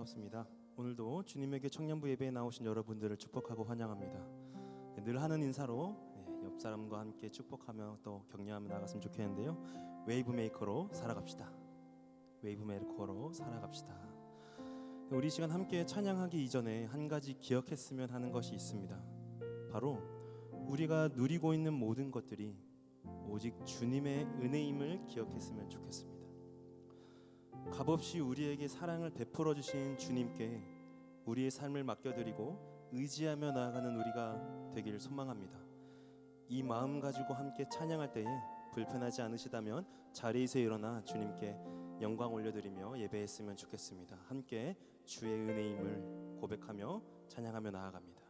반갑습니다. 오늘도 주님에게 청년부 예배에 나오신 여러분들을 축복하고 환영합니다. 늘 하는 인사로 옆 사람과 함께 축복하며 또 격려하며 나갔으면 좋겠는데요. 웨이브메이커로 살아갑시다. 웨이브메이커로 살아갑시다. 우리 시간 함께 찬양하기 이전에 한 가지 기억했으면 하는 것이 있습니다. 바로 우리가 누리고 있는 모든 것들이 오직 주님의 은혜임을 기억했으면 좋겠습니다. 값없이 우리에게 사랑을 베풀어 주신 주님께 우리의 삶을 맡겨드리고 의지하며 나아가는 우리가 되기를 소망합니다. 이 마음 가지고 함께 찬양할 때에 불편하지 않으시다면 자리에서 일어나 주님께 영광 올려드리며 예배했으면 좋겠습니다. 함께 주의 은혜임을 고백하며 찬양하며 나아갑니다.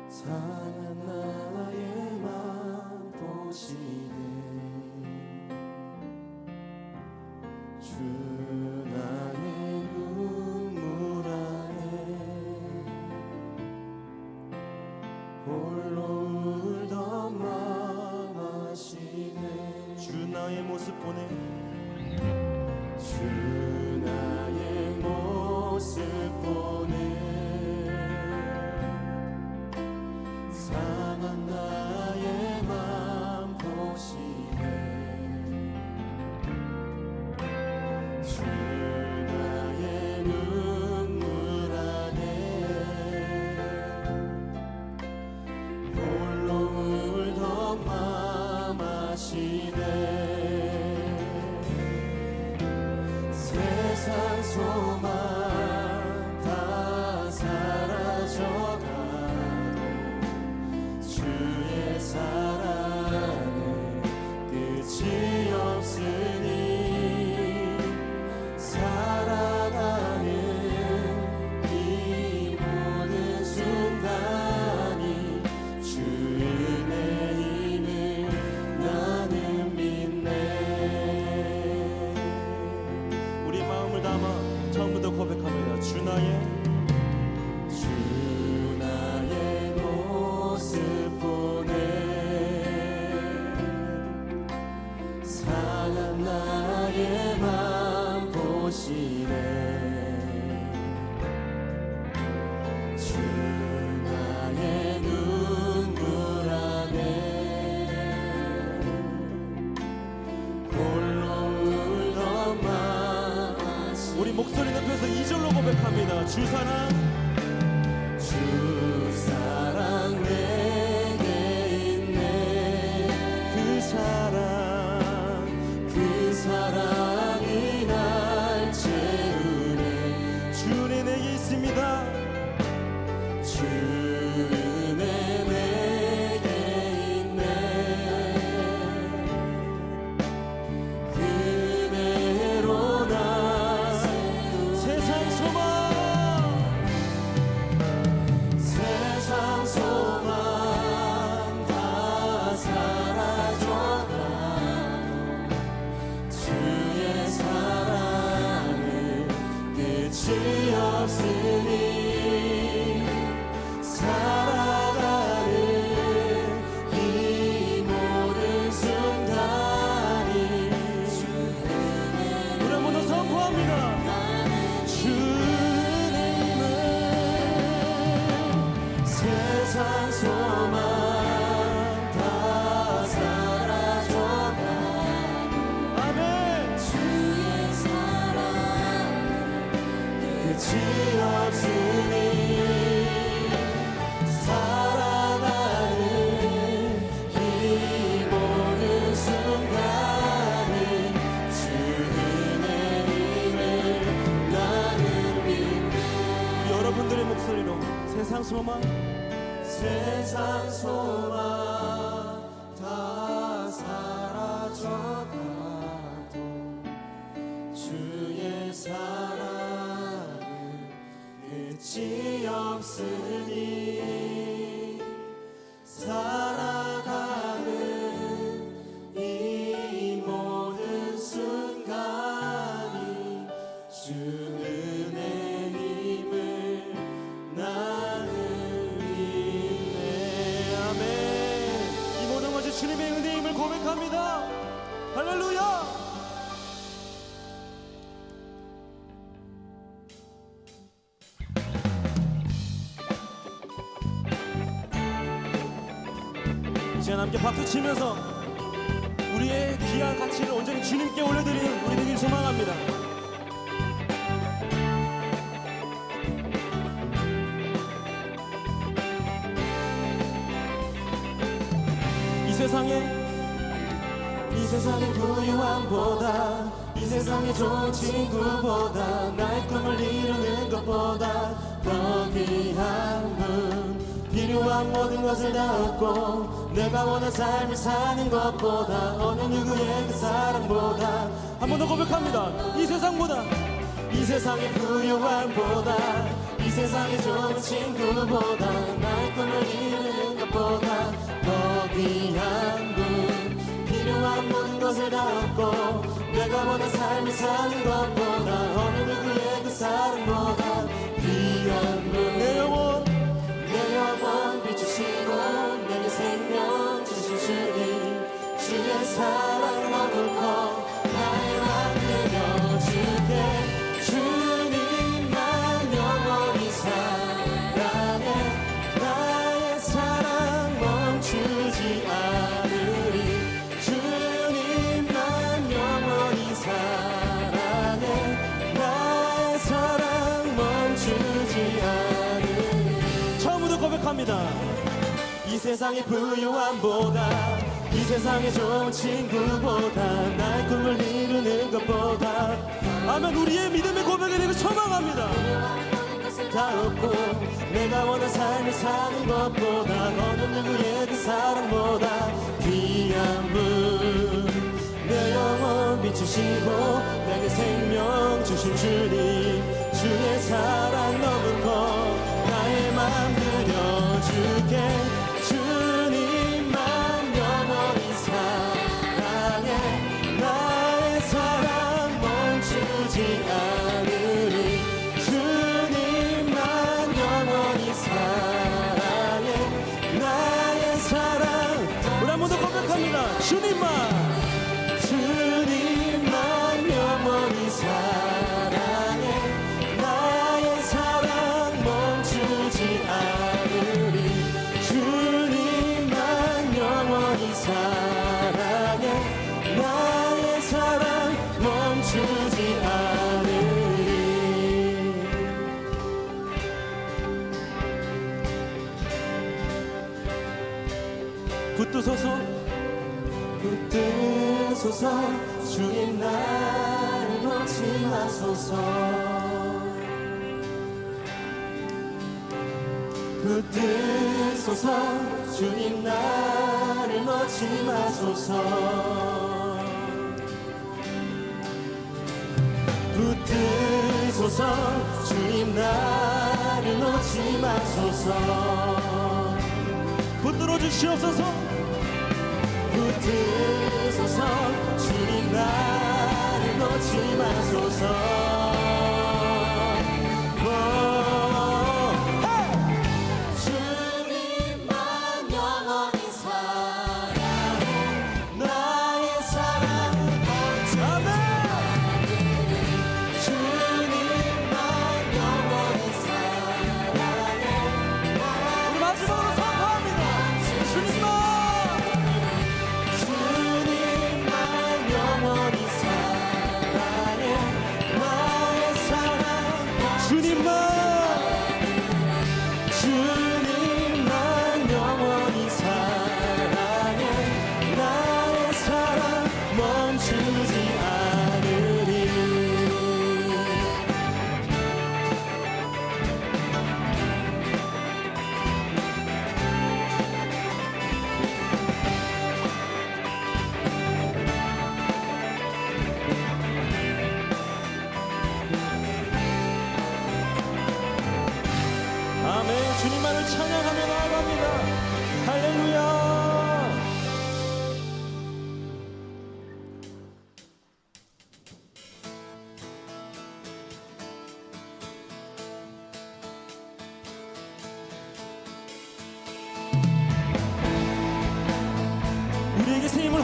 상한 나의 맘 보시네. 주 나의 눈물 안에 홀로 울던 맘 아시네. 주 나의 모습 보내. 주 나의 모습 보내. 상한 나의 맘 보시네. 주 나의 눈물 안에 홀로 울던 맘 아시네. 세상 소망 다 사라져가도 주의 사랑은 끝이 없으니 살아가는 이 모든 순간이 주 은혜임을 나는 믿네. 우리 마음을 담아 처음부터 고백합니다. 주 나의 모습 보내. 상한 나의 맘 보시네. 주 나의 눈물 안에 홀로 울던 맘 아시네. 우리 목소리 높여서 2절로 고백합니다. 주 사랑 주 사랑 내게 있네. 그 사랑이 날 채우네. 주 은혜 내게 있습니다. 주 은혜 내게 있네. 그 은혜로 나 세상 소망 세상 소망 다 사라져가도 주의 사랑은 끝이 없으니 살아가는 이 모든 순간이 주 은혜. 우리 한번 더 선포합니다. 주 은혜임을 세상 소망 다 사라져가도 아멘. 주의 사랑은 끝이 없으니 살아가는 이 모든 순간이 주 은혜임을 나는 믿네. 여러분들의 목소리로 세상 소망 세상 소망 다 사라져가도 주의 사랑은 끝이 없으니 살아가는 주 은혜임을 나는 믿네. 아멘. 이 모든 것이 주님의 은혜임을 고백합니다. 할렐루야. 이제 함께 박수 치면서 우리의 귀한 가치를 온전히 주님께 올려드리는 우리 되길 소망합니다. 이 세상의 부유함보다, 이 세상의 좋은 친구보다, 나의 꿈을 이루는 것보다 더 귀한 분, 필요한 모든 것을 다 얻고 내가 원한 삶을 사는 것보다, 어느 누구의 그 사랑보다. 한 번 더 고백합니다. 이 세상보다, 이 세상의 부유함보다, 이 세상의 좋은 친구보다, 나의 꿈을 이루는 것보다 더 귀한 분, 필요한 모든 것을 다 얻고 내가 원한 삶을 사는 것보다, 어느 누구의 그 사랑보다 귀한 분. 내 영혼 비추시고 내게 생명 주신 주님, 주의 사랑 너무 커 나의 맘 내려줄게. 주님만 영원히 사랑해. 나의 사랑 멈추지 않으리. 주님만 영원히 사랑해. 나의 사랑 멈추지 않으리. 처음부터 고백합니다. 이 세상의 부유함보다, 이 세상의 좋은 친구보다, 나의 꿈을 이루는 것보다. 아멘. 우리의 믿음의 고백에 대해 소망합니다. 다 얻고 내가 원한 삶을 사는 것보다, 어느 누구의 그 사랑보다 귀한 분, 내 영혼 비추시고 내게 생명 주신 주님, 주의 사랑 너무 커 나의 맘 드려줄게. 주님만 영원히 사랑해. 나의 사랑 멈추지 않으리. 주님만 영원히 사랑해. 나의 사랑. 우리 한 번 더 고백합니다. 주님만 영원히 사랑해. 나의 사랑 멈추지 않으리. 주님만 영원히 사랑해. 나의 사랑 멈추지 않으리. 붙드소서 주님 나를 놓지 마소서. 붙드소서 주님 나를 놓지 마소서. 붙드소서 주님 나를 놓지 마소서. 붙들어 주시옵소서. 붙드소서 주님 나를 놓지 마소서. 주님만 영원히 사랑해.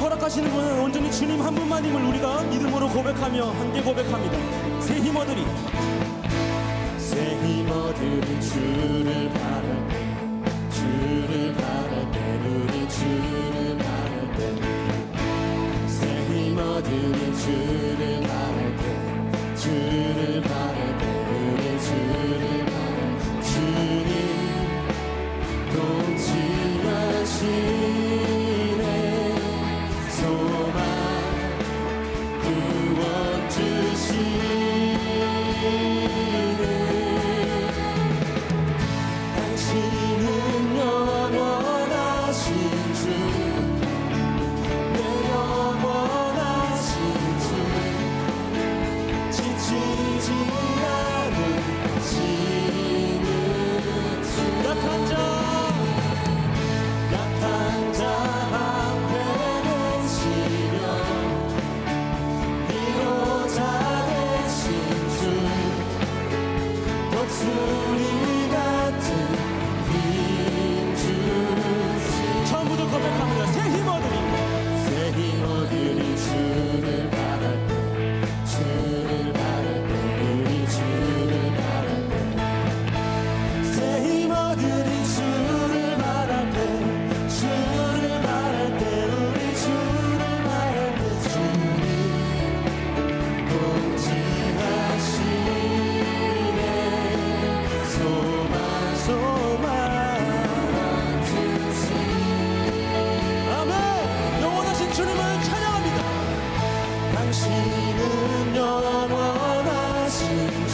허락하시는 분은 온전히 주님 한 분만임을 우리가 믿음으로 고백하며 함께 고백합니다. 새 힘 얻으리. 새 힘 얻으리. 주를 바랄 때, 주를 바랄 때, 우리 주를 바랄 때. 새 힘 얻으리. 주를 바랄 때, 주를 바랄 때, 우리 주를 바랄 때. 주님 동치하시네. 소망 구원 주시네. 당신은 영원하신 주, 내 영원하신 주. 지치지 않으시는 주. 약한 자 앞에 되시며 위로자 되신 주. 독수리 같은 힘 주시. 처음부터 고백합니다. 새 힘 얻으리. 새 힘 얻으리. 주를 바랄 때, 주를 바랄 때, 우리 주를 바랄 때. 새 힘 얻으리. 주를 바랄 때, 주를 바랄 때, 우리 주를 바랄 때. 주님 동치하시네. 소망 주시네. 아멘. 영원하신 주님을 찬양합니다. 당신은 영원하신 주,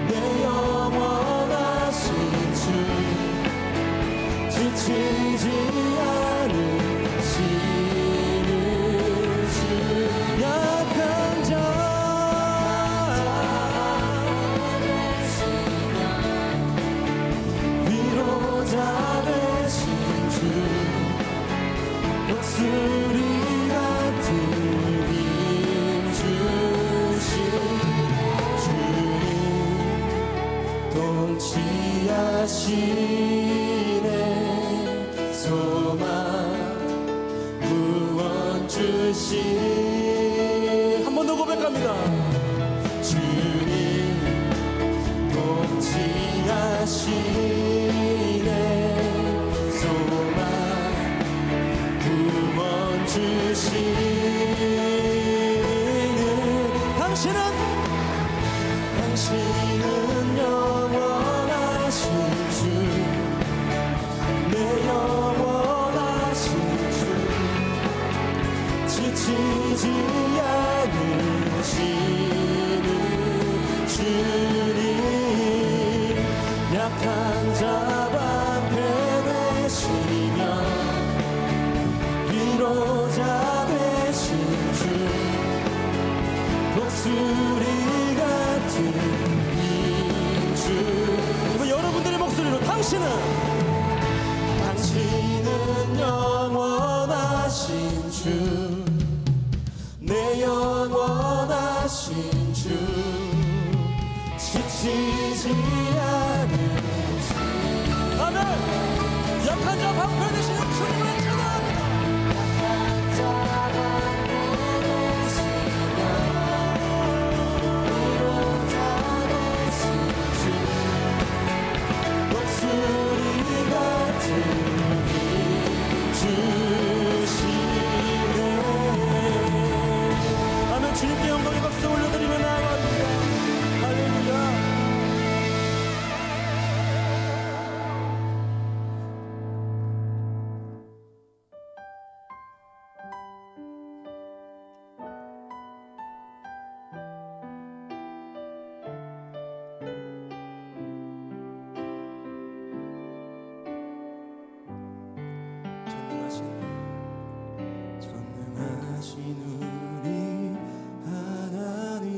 내 영원하신 주. 지치지 않으시는 주. 약한 자 위로자 되신 주. 독수리 같은 힘 주신 주님 동치하시네. 소망 구원 주시. 한 번 더 고백합니다. 주님 동치하시네. 소망 구원 주시는. 당신은 영원하신 주, 내 영원하신 주. 지치지 않으시는 주님. 약한 자 앞에 되시며 위로자 되신 주. 독수리 같은 힘 주. 이번 여러분들의 목소리로 당신은 영원하신 주, 내 영원하신 주. 지치지 않으시. 아멘. 약한 자 방패 되시는 주님을 찬양합니다. 약한 자 앞에 되시며 위로자 되신 주. 독수리 같은 힘 주시네. 아멘. 주님께 영광의 박수 올려드리며 나아갑니다. 할렐루야. 전능하신 우리 하나님,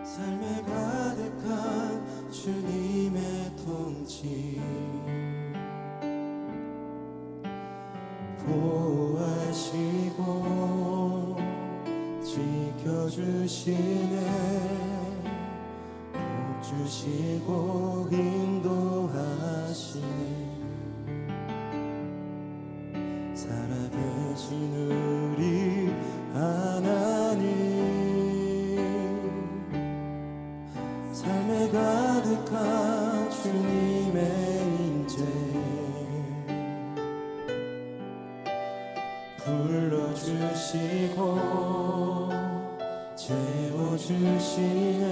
삶에 가득한 주님의 통치. 보호하시고 지켜주시네. 복주시고 인도하시네. 채워주시네.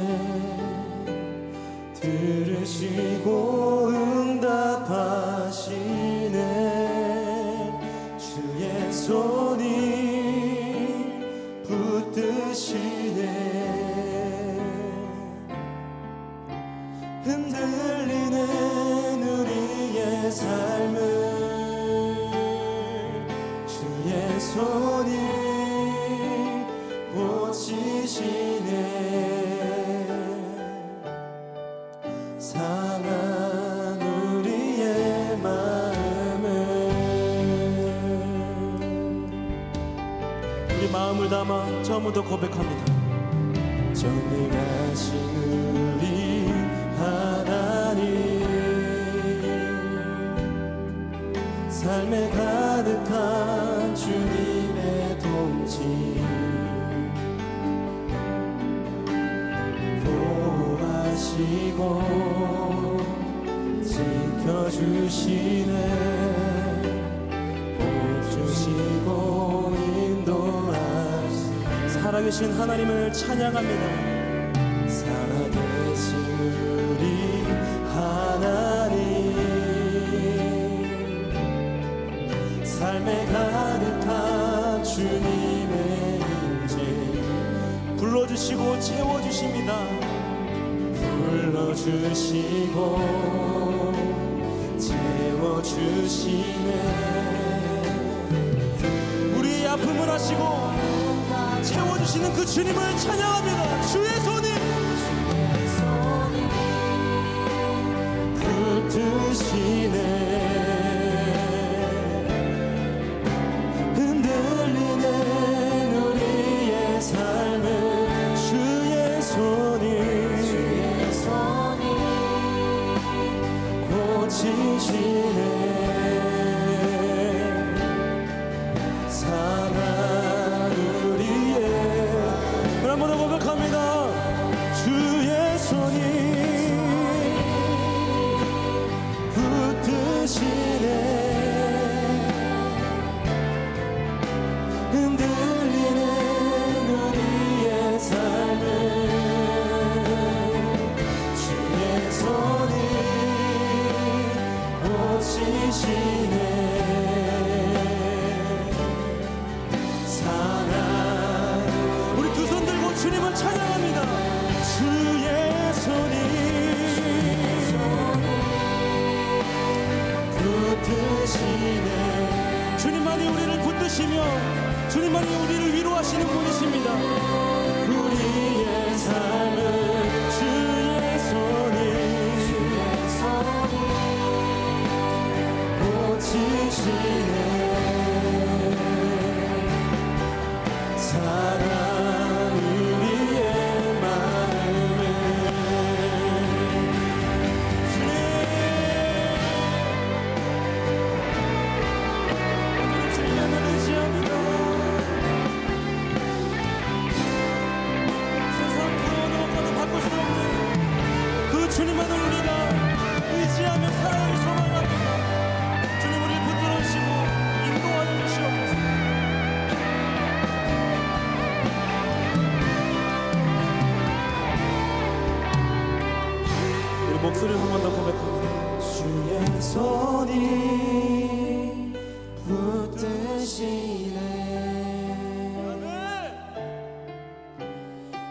들으시고 응답하시네. 주의 손이 붙드시네. 흔들리는 우리의 삶을 주의 손이 고치시네. 상한 우리의 마음을 우리 마음을 담아 처음부터 고백합니다. 전능하신 우리 하나님, 삶에 가득한 주님의 통치 보호하시고 지켜주시네. 복주시고 인도하시네. 살아계신 하나님을 찬양합니다. 살아계신 우리 하나님, 삶에 가득한 주님의 임재 불러주시고 채워주십니다. 불러주시고 채워주시네. 우리의 아픔을 하시고 채워주시는 그 주님을 찬양합니다. 주의 손이 붙드시네. 흔들리는 우리의 삶을 주의 손이 고치시네. 상한 우리의 한 번 더 고백합니다. 주의 손이 붙드시네. 흔들리는 우리의 삶을 주의 손이 고치시네. 사랑 우리 두 손 들고 주님을 찬양합니다. 주의 손이 붙드시네. 주님만이 우리를 붙드시며 주님만이 우리를 위로하시는 분이십니다. 우리의 삶을 주의 손이 고치시네. 사랑 우리의 마음을 주님만을 의지합니다. 세상 그 어느 것과도 바꿀 수 없는 그 주님만을 우리가 의지하며 살아가기 소망합니다. 주님 우리를 붙들어 주시고 인도하여 주시옵소서. 우리 목소리를 한 번 더 고백합니다. 주의 손이 붙드시네.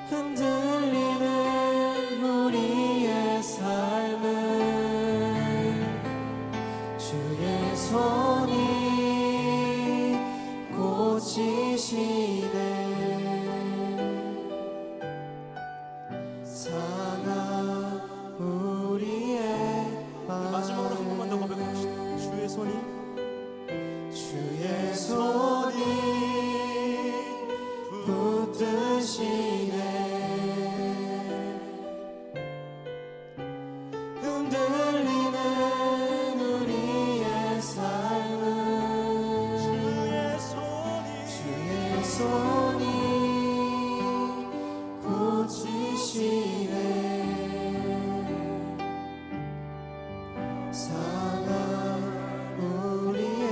흔들리는 우리의 삶을 주의 손이 고치시네. 상한 우리의 마지막으로 한 번만 더 고백합시다. 주의 손이 주의 손이 붙드시네. 흔들리는 우리의 삶을 주의 손이 고치시네. 상한 우리의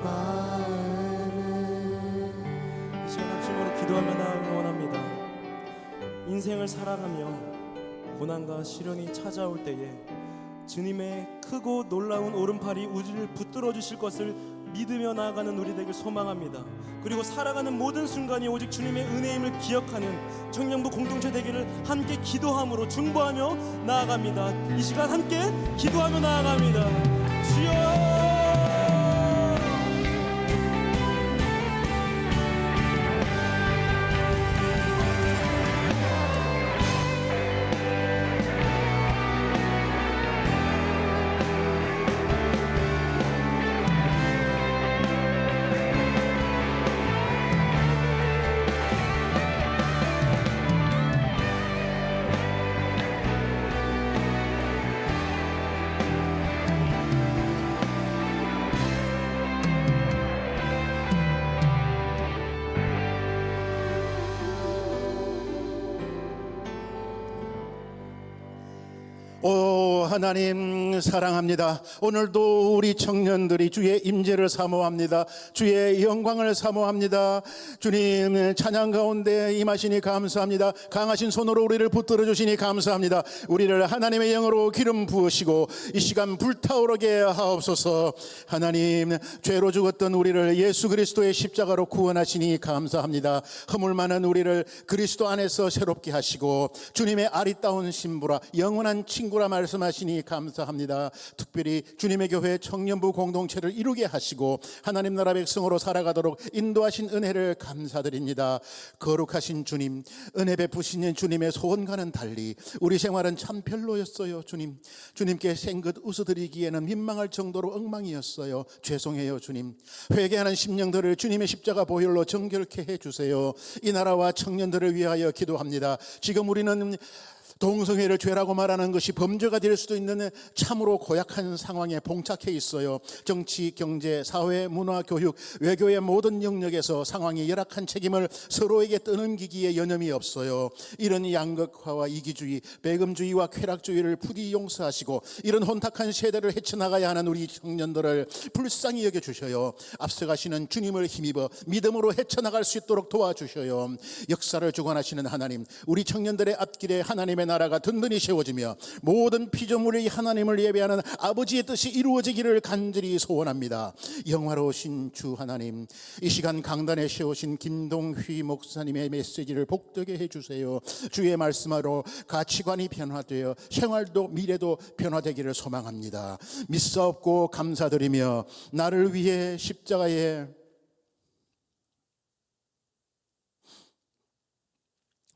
마음을 이 시간 합심으로 기도하며 나아가기 원합니다. 인생을 살아가며 고난과 시련이 찾아올 때에 주님의 크고 놀라운 오른팔이 우리를 붙들어 주실 것을 믿으며 나아가는 우리 되길 소망합니다. 그리고 살아가는 모든 순간이 오직 주님의 은혜임을 기억하는 청년부 공동체 되기를 함께 기도함으로 중보하며 나아갑니다. 이 시간 함께 기도하며 나아갑니다. 주여, 오 하나님 사랑합니다. 오늘도 우리 청년들이 주의 임재를 사모합니다. 주의 영광을 사모합니다. 주님 찬양 가운데 임하시니 감사합니다. 강하신 손으로 우리를 붙들어 주시니 감사합니다. 우리를 하나님의 영으로 기름 부으시고 이 시간 불타오르게 하옵소서. 하나님 죄로 죽었던 우리를 예수 그리스도의 십자가로 구원하시니 감사합니다. 허물 많은 우리를 그리스도 안에서 새롭게 하시고 주님의 아리따운 신부라 영원한 친구라 말씀하시니 감사합니다. 특별히 주님의 교회 청년부 공동체를 이루게 하시고 하나님 나라 백성으로 살아가도록 인도하신 은혜를 감사드립니다. 거룩하신 주님, 은혜 베푸신 주님의 소원과는 달리 우리 생활은 참 별로였어요. 주님께 생긋 웃어드리기에는 민망할 정도로 엉망이었어요. 죄송해요 주님. 회개하는 심령들을 주님의 십자가 보혈로 정결케 해주세요. 이 나라와 청년들을 위하여 기도합니다. 지금 우리는 동성애를 죄라고 말하는 것이 범죄가 될 수도 있는 참으로 고약한 상황에 봉착해 있어요. 정치, 경제, 사회, 문화, 교육, 외교의 모든 영역에서 상황이 열악한 책임을 서로에게 떠넘기기에 여념이 없어요. 이런 양극화와 이기주의, 배금주의와 쾌락주의를 부디 용서하시고 이런 혼탁한 세대를 헤쳐나가야 하는 우리 청년들을 불쌍히 여겨주셔요. 앞서가시는 주님을 힘입어 믿음으로 헤쳐나갈 수 있도록 도와주셔요. 역사를 주관하시는 하나님, 우리 청년들의 앞길에 하나님의 나라가 든든히 세워지며 모든 피조물이 하나님을 예배하는 아버지의 뜻이 이루어지기를 간절히 소원합니다. 영화로우신 주 하나님, 이 시간 강단에 세우신 김동휘 목사님의 메시지를 복되게 해주세요. 주의 말씀으로 가치관이 변화되어 생활도 미래도 변화되기를 소망합니다. 믿사옵고 감사드리며 나를 위해 십자가에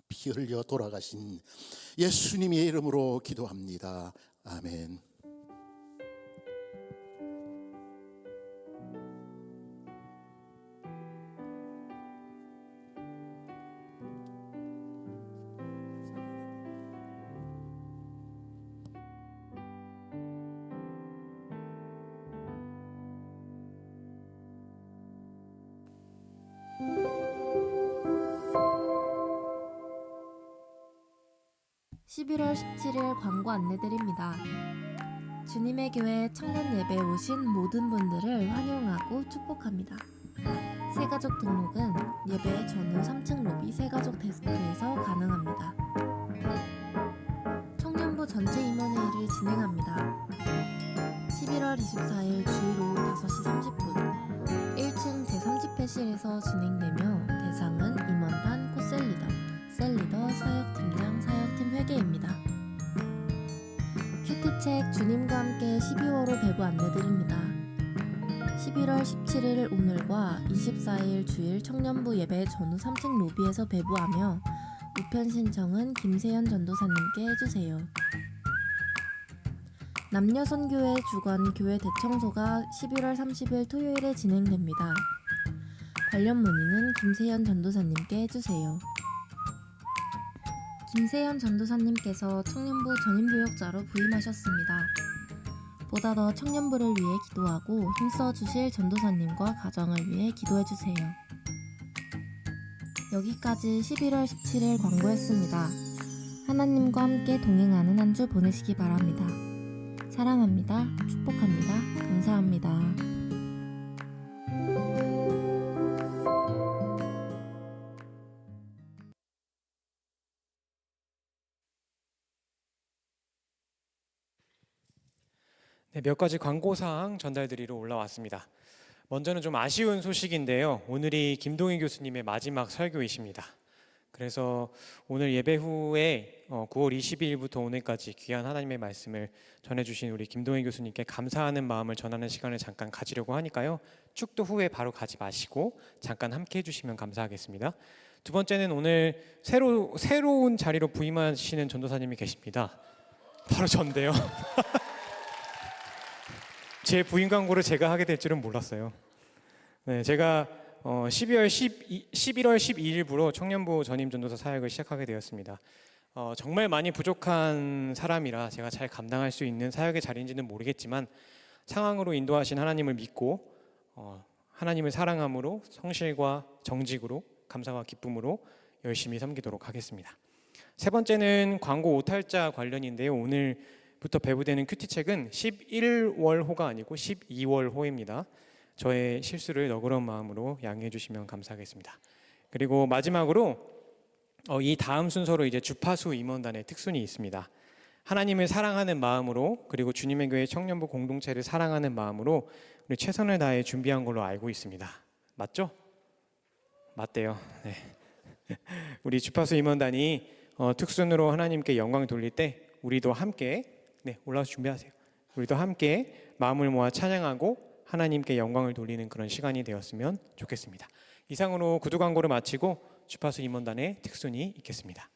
피 흘려 돌아가신 예수님의 이름으로 기도합니다. 아멘. (11월 17일) 광고 안내드립니다. 주님의 교회 청년 예배에 오신 모든 분들을 환영하고 축복합니다. 새가족 등록은 예배 전후 3층 로비 새가족 데스크에서 가능합니다. 청년부 전체 임원회의를 진행합니다. 11월 24일 주일 오후 5시 30분 1층 제30회실에서 진행되며 대상은 임원단 코셀리더, 셀리더, 사역팀장, 사역팀 회계입니다. 큐티책 주님과 함께 12호로 배부 안내드립니다. 11월 17일 오늘과 24일 주일 청년부 예배 전후 3층 로비에서 배부하며 우편 신청은 김세연 전도사님께 해주세요. 남녀선교회 주관 교회 대청소가 11월 30일 토요일에 진행됩니다. 관련 문의는 김세연 전도사님께 해주세요. 김세연 전도사님께서 청년부 전임교역자로 부임하셨습니다. 보다 더 청년부를 위해 기도하고 힘써주실 전도사님과 가정을 위해 기도해주세요. 여기까지 11월 17일 광고였습니다. 하나님과 함께 동행하는 한 주 보내시기 바랍니다. 사랑합니다. 축복합니다. 감사합니다. 네, 몇 가지 광고사항 전달드리러 올라왔습니다. 먼저는 좀 아쉬운 소식인데요. 오늘이 김동희 교수님의 마지막 설교이십니다. 그래서 오늘 예배 후에 9월 22일부터 오늘까지 귀한 하나님의 말씀을 전해주신 우리 김동희 교수님께 감사하는 마음을 전하는 시간을 잠깐 가지려고 하니까요. 축도 후에 바로 가지 마시고 잠깐 함께 해주시면 감사하겠습니다. 두 번째는 오늘 새로운 자리로 부임하시는 전도사님이 계십니다. 바로 전데요. 제 부임 광고를 제가 하게 될 줄은 몰랐어요. 네, 제가 11월 12일부로 청년부 전임 전도사 사역을 시작하게 되었습니다. 정말 많이 부족한 사람이라 제가 잘 감당할 수 있는 사역의 자리인지는 모르겠지만 상황으로 인도하신 하나님을 믿고 하나님을 사랑함으로 성실과 정직으로 감사와 기쁨으로 열심히 섬기도록 하겠습니다. 세 번째는 광고 오탈자 관련인데요. 오늘부터 배부되는 큐티책은 11월호가 아니고 12월호입니다. 저의 실수를 너그러운 마음으로 양해해 주시면 감사하겠습니다. 그리고 마지막으로 이 다음 순서로 이제 주파수 임원단의 특순이 있습니다. 하나님을 사랑하는 마음으로 그리고 주님의 교회 청년부 공동체를 사랑하는 마음으로 우리 최선을 다해 준비한 걸로 알고 있습니다. 맞죠? 맞대요. 네. 우리 주파수 임원단이 특순으로 하나님께 영광 돌릴 때 우리도 함께 올라와서 준비하세요. 우리도 함께 마음을 모아 찬양하고 하나님께 영광을 돌리는 그런 시간이 되었으면 좋겠습니다. 이상으로 구두 광고를 마치고 주파수 임원단의 특순이 있겠습니다.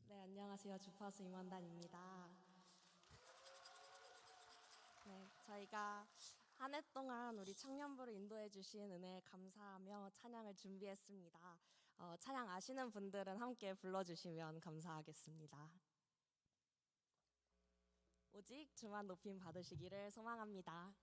네, 안녕하세요. 주파수 임원단입니다. 네, 저희가 한 해 동안 우리 청년부를 인도해 주신 은혜에 감사하며 찬양을 준비했습니다. 찬양 아시는 분들은 함께 불러주시면 감사하겠습니다. 오직 주만 높임 받으시기를 소망합니다.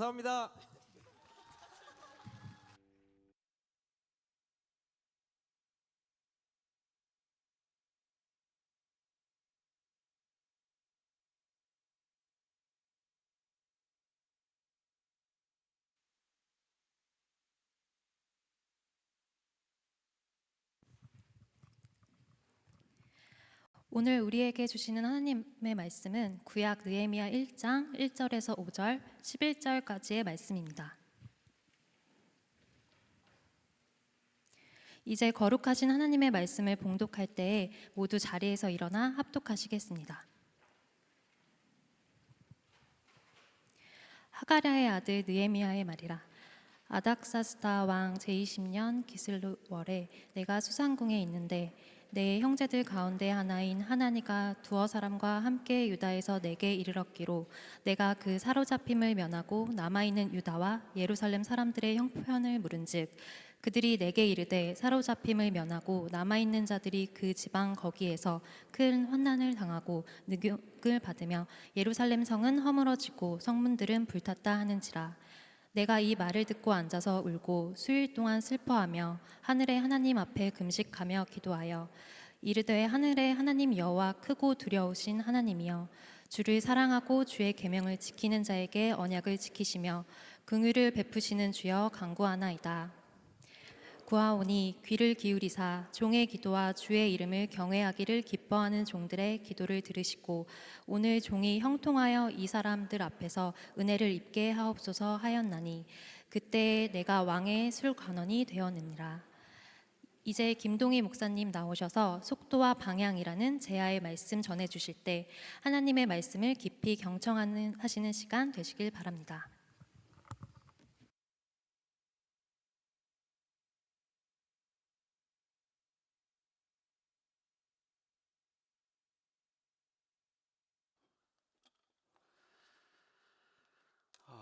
감사합니다. 오늘 우리에게 주시는 하나님의 말씀은 구약 느헤미야 1장 1절에서 5절, 11절까지의 말씀입니다. 이제 거룩하신 하나님의 말씀을 봉독할 때에 모두 자리에서 일어나 합독하시겠습니다. 하가랴의 아들 느헤미야의 말이라. 아닥사스다 왕 제20년 기슬월에 내가 수상궁에 있는데 내 형제들 가운데 하나인 하나니가 두어 사람과 함께 유다에서 내게 이르렀기로 내가 그 사로잡힘을 면하고 남아있는 유다와 예루살렘 사람들의 형편을 물은즉 그들이 내게 이르되 사로잡힘을 면하고 남아있는 자들이 그 지방 거기에서 큰 환난을 당하고 능욕을 받으며 예루살렘 성은 허물어지고 성문들은 불탔다 하는지라. 내가 이 말을 듣고 앉아서 울고 수일 동안 슬퍼하며 하늘의 하나님 앞에 금식하며 기도하여 이르되 하늘의 하나님 여호와 크고 두려우신 하나님이여 주를 사랑하고 주의 계명을 지키는 자에게 언약을 지키시며 긍휼을 베푸시는 주여 간구하나이다. 구하오니 귀를 기울이사 종의 기도와 주의 이름을 경외하기를 기뻐하는 종들의 기도를 들으시고 오늘 종이 형통하여 이 사람들 앞에서 은혜를 입게 하옵소서 하였나니 그때 내가 왕의 술관원이 되었느니라. 이제 김동희 목사님 나오셔서 속도와 방향이라는 제아의 말씀 전해주실 때 하나님의 말씀을 깊이 경청하시는 시간 되시길 바랍니다.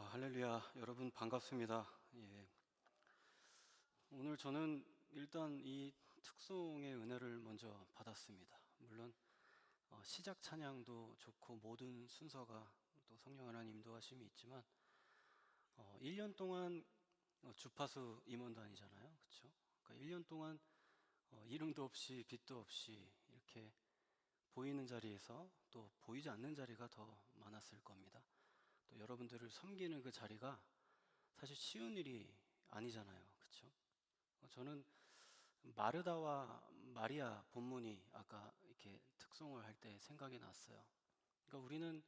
할렐루야, 여러분 반갑습니다. 예. 오늘 저는 일단 이 특송의 은혜를 먼저 받았습니다. 물론 시작 찬양도 좋고 모든 순서가 또 성령 하나님 인도하심이 있지만 1년 동안 주파수 임원단이잖아요, 그렇죠? 그러니까 1년 동안 이름도 없이 빛도 없이 이렇게 보이는 자리에서 또 보이지 않는 자리가 더 많았을 겁니다. 또 여러분들을 섬기는 그 자리가 사실 쉬운 일이 아니잖아요, 그렇죠? 저는 마르다와 마리아 본문이 아까 이렇게 특송을 할 때 생각이 났어요. 그러니까 우리는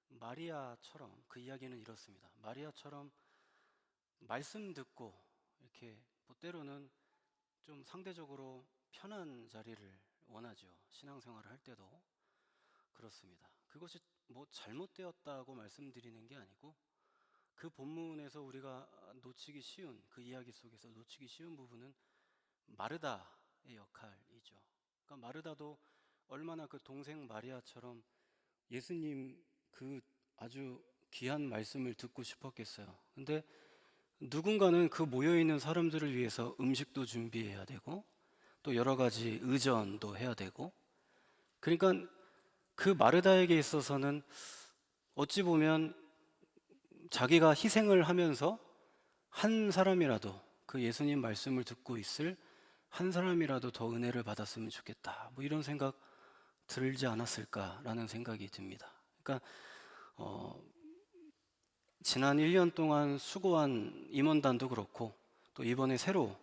마리아처럼, 그 이야기는 이렇습니다. 마리아처럼 말씀 듣고 이렇게 뭐 때로는 좀 상대적으로 편한 자리를 원하죠. 신앙생활을 할 때도 그렇습니다. 그것이 뭐 잘못되었다고 말씀드리는 게 아니고 그 본문에서 우리가 놓치기 쉬운, 그 이야기 속에서 놓치기 쉬운 부분은 마르다의 역할이죠. 그러니까 마르다도 얼마나 그 동생 마리아처럼 예수님 그 아주 귀한 말씀을 듣고 싶었겠어요. 근데 누군가는 그 모여있는 사람들을 위해서 음식도 준비해야 되고 또 여러 가지 의전도 해야 되고, 그러니까 그 마르다에게 있어서는 어찌 보면 자기가 희생을 하면서 한 사람이라도 그 예수님 말씀을 듣고 있을 한 사람이라도 더 은혜를 받았으면 좋겠다, 뭐 이런 생각 들지 않았을까라는 생각이 듭니다. 그러니까 지난 1년 동안 수고한 임원단도 그렇고 또 이번에 새로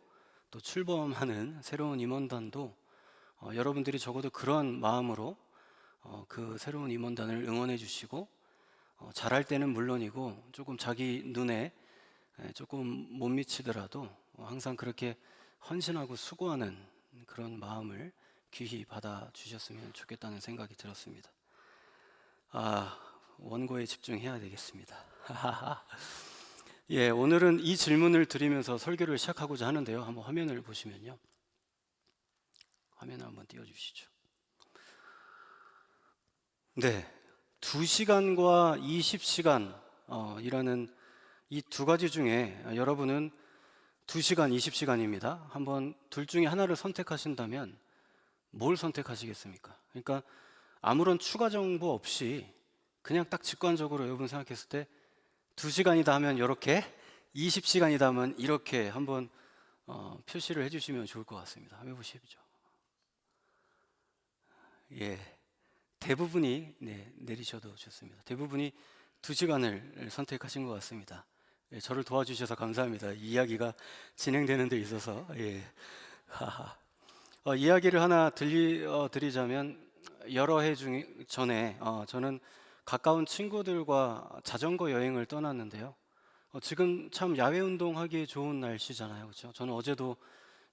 또 출범하는 새로운 임원단도 여러분들이 적어도 그런 마음으로 그 새로운 임원단을 응원해 주시고 잘할 때는 물론이고 조금 자기 눈에 조금 못 미치더라도 항상 그렇게 헌신하고 수고하는 그런 마음을 귀히 받아 주셨으면 좋겠다는 생각이 들었습니다. 원고에 집중해야 되겠습니다. 예, 오늘은 이 질문을 드리면서 설교를 시작하고자 하는데요. 한번 화면을 보시면요. 화면을 한번 띄워주시죠. 네, 2시간과 20시간 이라는 이 두 가지 중에 여러분은 2시간, 20시간입니다. 한번 둘 중에 하나를 선택하신다면 뭘 선택하시겠습니까? 그러니까 아무런 추가 정보 없이 그냥 딱 직관적으로 여러분 생각했을 때 2시간이다 하면 이렇게, 20시간이다 하면 이렇게 한번 표시를 해주시면 좋을 것 같습니다. 한번 해보시죠. 예, 대부분이 내리셔도 좋습니다. 대부분이 2시간을 선택하신 것 같습니다. 예, 저를 도와주셔서 감사합니다. 이 이야기가 진행되는 데 있어서. 예. 이야기를 하나 드리자면 여러 해 전에 저는 가까운 친구들과 자전거 여행을 떠났는데요. 지금 참 야외 운동하기 좋은 날씨잖아요, 그렇죠? 저는 어제도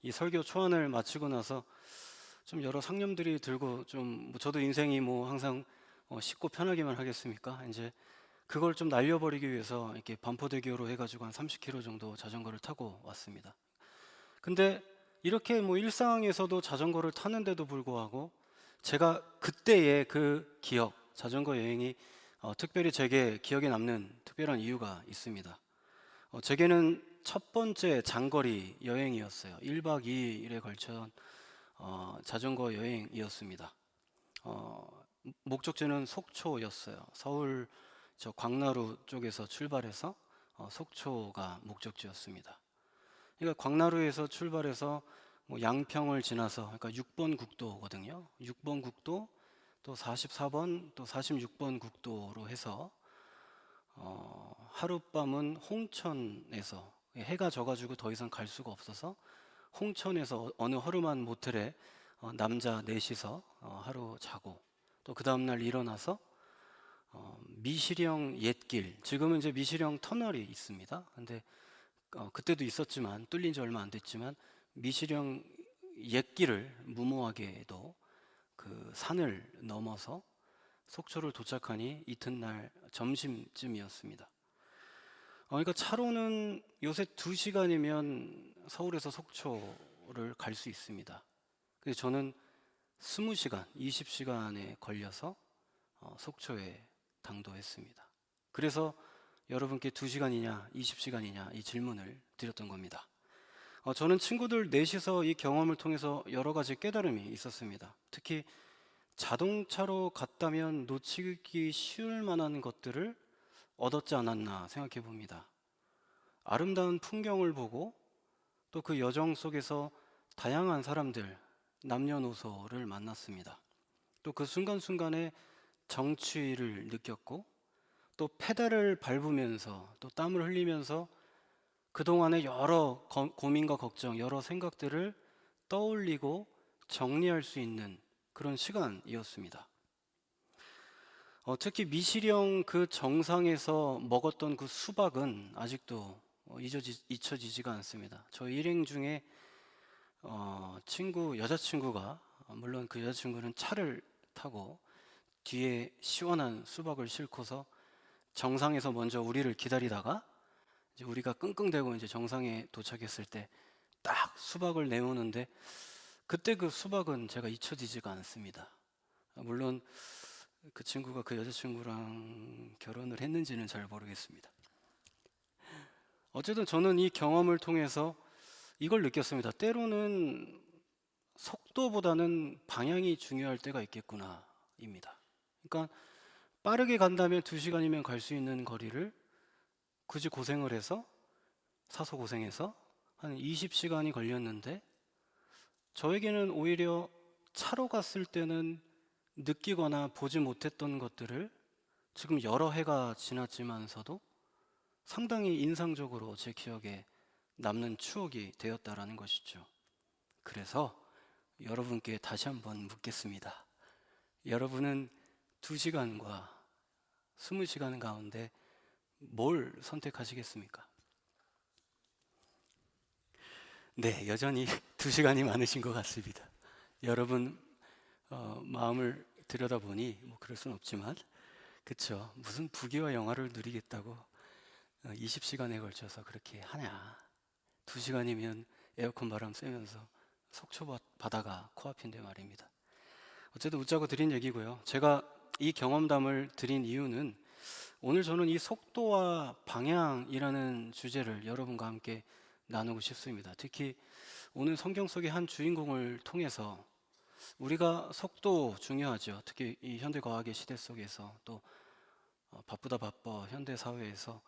이 설교 초안을 마치고 나서 좀 여러 상념들이 들고 좀 저도 인생이 뭐 항상 쉽고 편하기만 하겠습니까? 이제 그걸 좀 날려버리기 위해서 이렇게 반포대교로 해가지고 한 30km 정도 자전거를 타고 왔습니다. 근데 이렇게 뭐 일상에서도 자전거를 타는데도 불구하고 제가 그때의 그 기억, 자전거 여행이 특별히 제게 기억에 남는 특별한 이유가 있습니다. 제게는 첫 번째 장거리 여행이었어요. 1박 2일에 걸쳐 자전거 여행이었습니다. 목적지는 속초였어요. 서울 저 광나루 쪽에서 출발해서 속초가 목적지였습니다. 그러니까 광나루에서 출발해서 뭐 양평을 지나서, 그러니까 6번 국도거든요. 6번 국도, 또 44번, 또 46번 국도로 해서 하룻밤은 홍천에서, 해가 져가지고 더 이상 갈 수가 없어서 홍천에서 어느 허름한 모텔에 남자 넷이서 하루 자고, 또 그 다음날 일어나서 미시령 옛길, 지금은 이제 미시령 터널이 있습니다. 근데 그때도 있었지만 뚫린 지 얼마 안 됐지만 미시령 옛길을 무모하게도 그 산을 넘어서 속초를 도착하니 이튿날 점심쯤이었습니다. 그러니까 차로는 요새 2시간이면 서울에서 속초를 갈 수 있습니다. 근데 저는 20시간, 20시간에 걸려서 속초에 당도했습니다. 그래서 여러분께 2시간이냐 20시간이냐 이 질문을 드렸던 겁니다. 저는 친구들 넷이서 이 경험을 통해서 여러 가지 깨달음이 있었습니다. 특히 자동차로 갔다면 놓치기 쉬울 만한 것들을 얻었지 않았나 생각해 봅니다. 아름다운 풍경을 보고 또 그 여정 속에서 다양한 사람들, 남녀노소를 만났습니다. 또 그 순간순간에 정취를 느꼈고, 또 페달을 밟으면서 또 땀을 흘리면서 그동안의 여러 고민과 걱정, 여러 생각들을 떠올리고 정리할 수 있는 그런 시간이었습니다. 특히 미시령 그 정상에서 먹었던 그 수박은 아직도 잊혀지지가 않습니다. 저 일행 중에 여자친구가, 물론 그 여자친구는 차를 타고 뒤에 시원한 수박을 싣고서 정상에서 먼저 우리를 기다리다가 이제 우리가 끙끙대고 이제 정상에 도착했을 때 딱 수박을 내오는데, 그때 그 수박은 제가 잊혀지지가 않습니다. 물론 그 친구가 그 여자친구랑 결혼을 했는지는 잘 모르겠습니다. 어쨌든 저는 이 경험을 통해서 이걸 느꼈습니다. 때로는 속도보다는 방향이 중요할 때가 있겠구나입니다. 그러니까 빠르게 간다면 2시간이면 갈 수 있는 거리를 굳이 고생을 해서, 사서 고생해서 한 20시간이 걸렸는데, 저에게는 오히려 차로 갔을 때는 느끼거나 보지 못했던 것들을 지금 여러 해가 지났지만서도 상당히 인상적으로 제 기억에 남는 추억이 되었다라는 것이죠. 그래서 여러분께 다시 한번 묻겠습니다. 여러분은 2시간과 20시간 가운데 뭘 선택하시겠습니까? 네, 여전히 2시간이 많으신 것 같습니다. 여러분 마음을 들여다보니 뭐 그럴 순 없지만, 그쵸? 무슨 부귀와 영화를 누리겠다고 20시간에 걸쳐서 그렇게 하냐? 2시간이면 에어컨 바람 쐬면서 속초 바다가 코앞인데 말입니다. 어쨌든 웃자고 드린 얘기고요. 제가 이 경험담을 드린 이유는, 오늘 저는 이 속도와 방향이라는 주제를 여러분과 함께 나누고 싶습니다. 특히 오늘 성경 속의 한 주인공을 통해서 우리가 속도 중요하죠. 특히 이 현대 과학의 시대 속에서, 또 바쁘다 바빠 현대 사회에서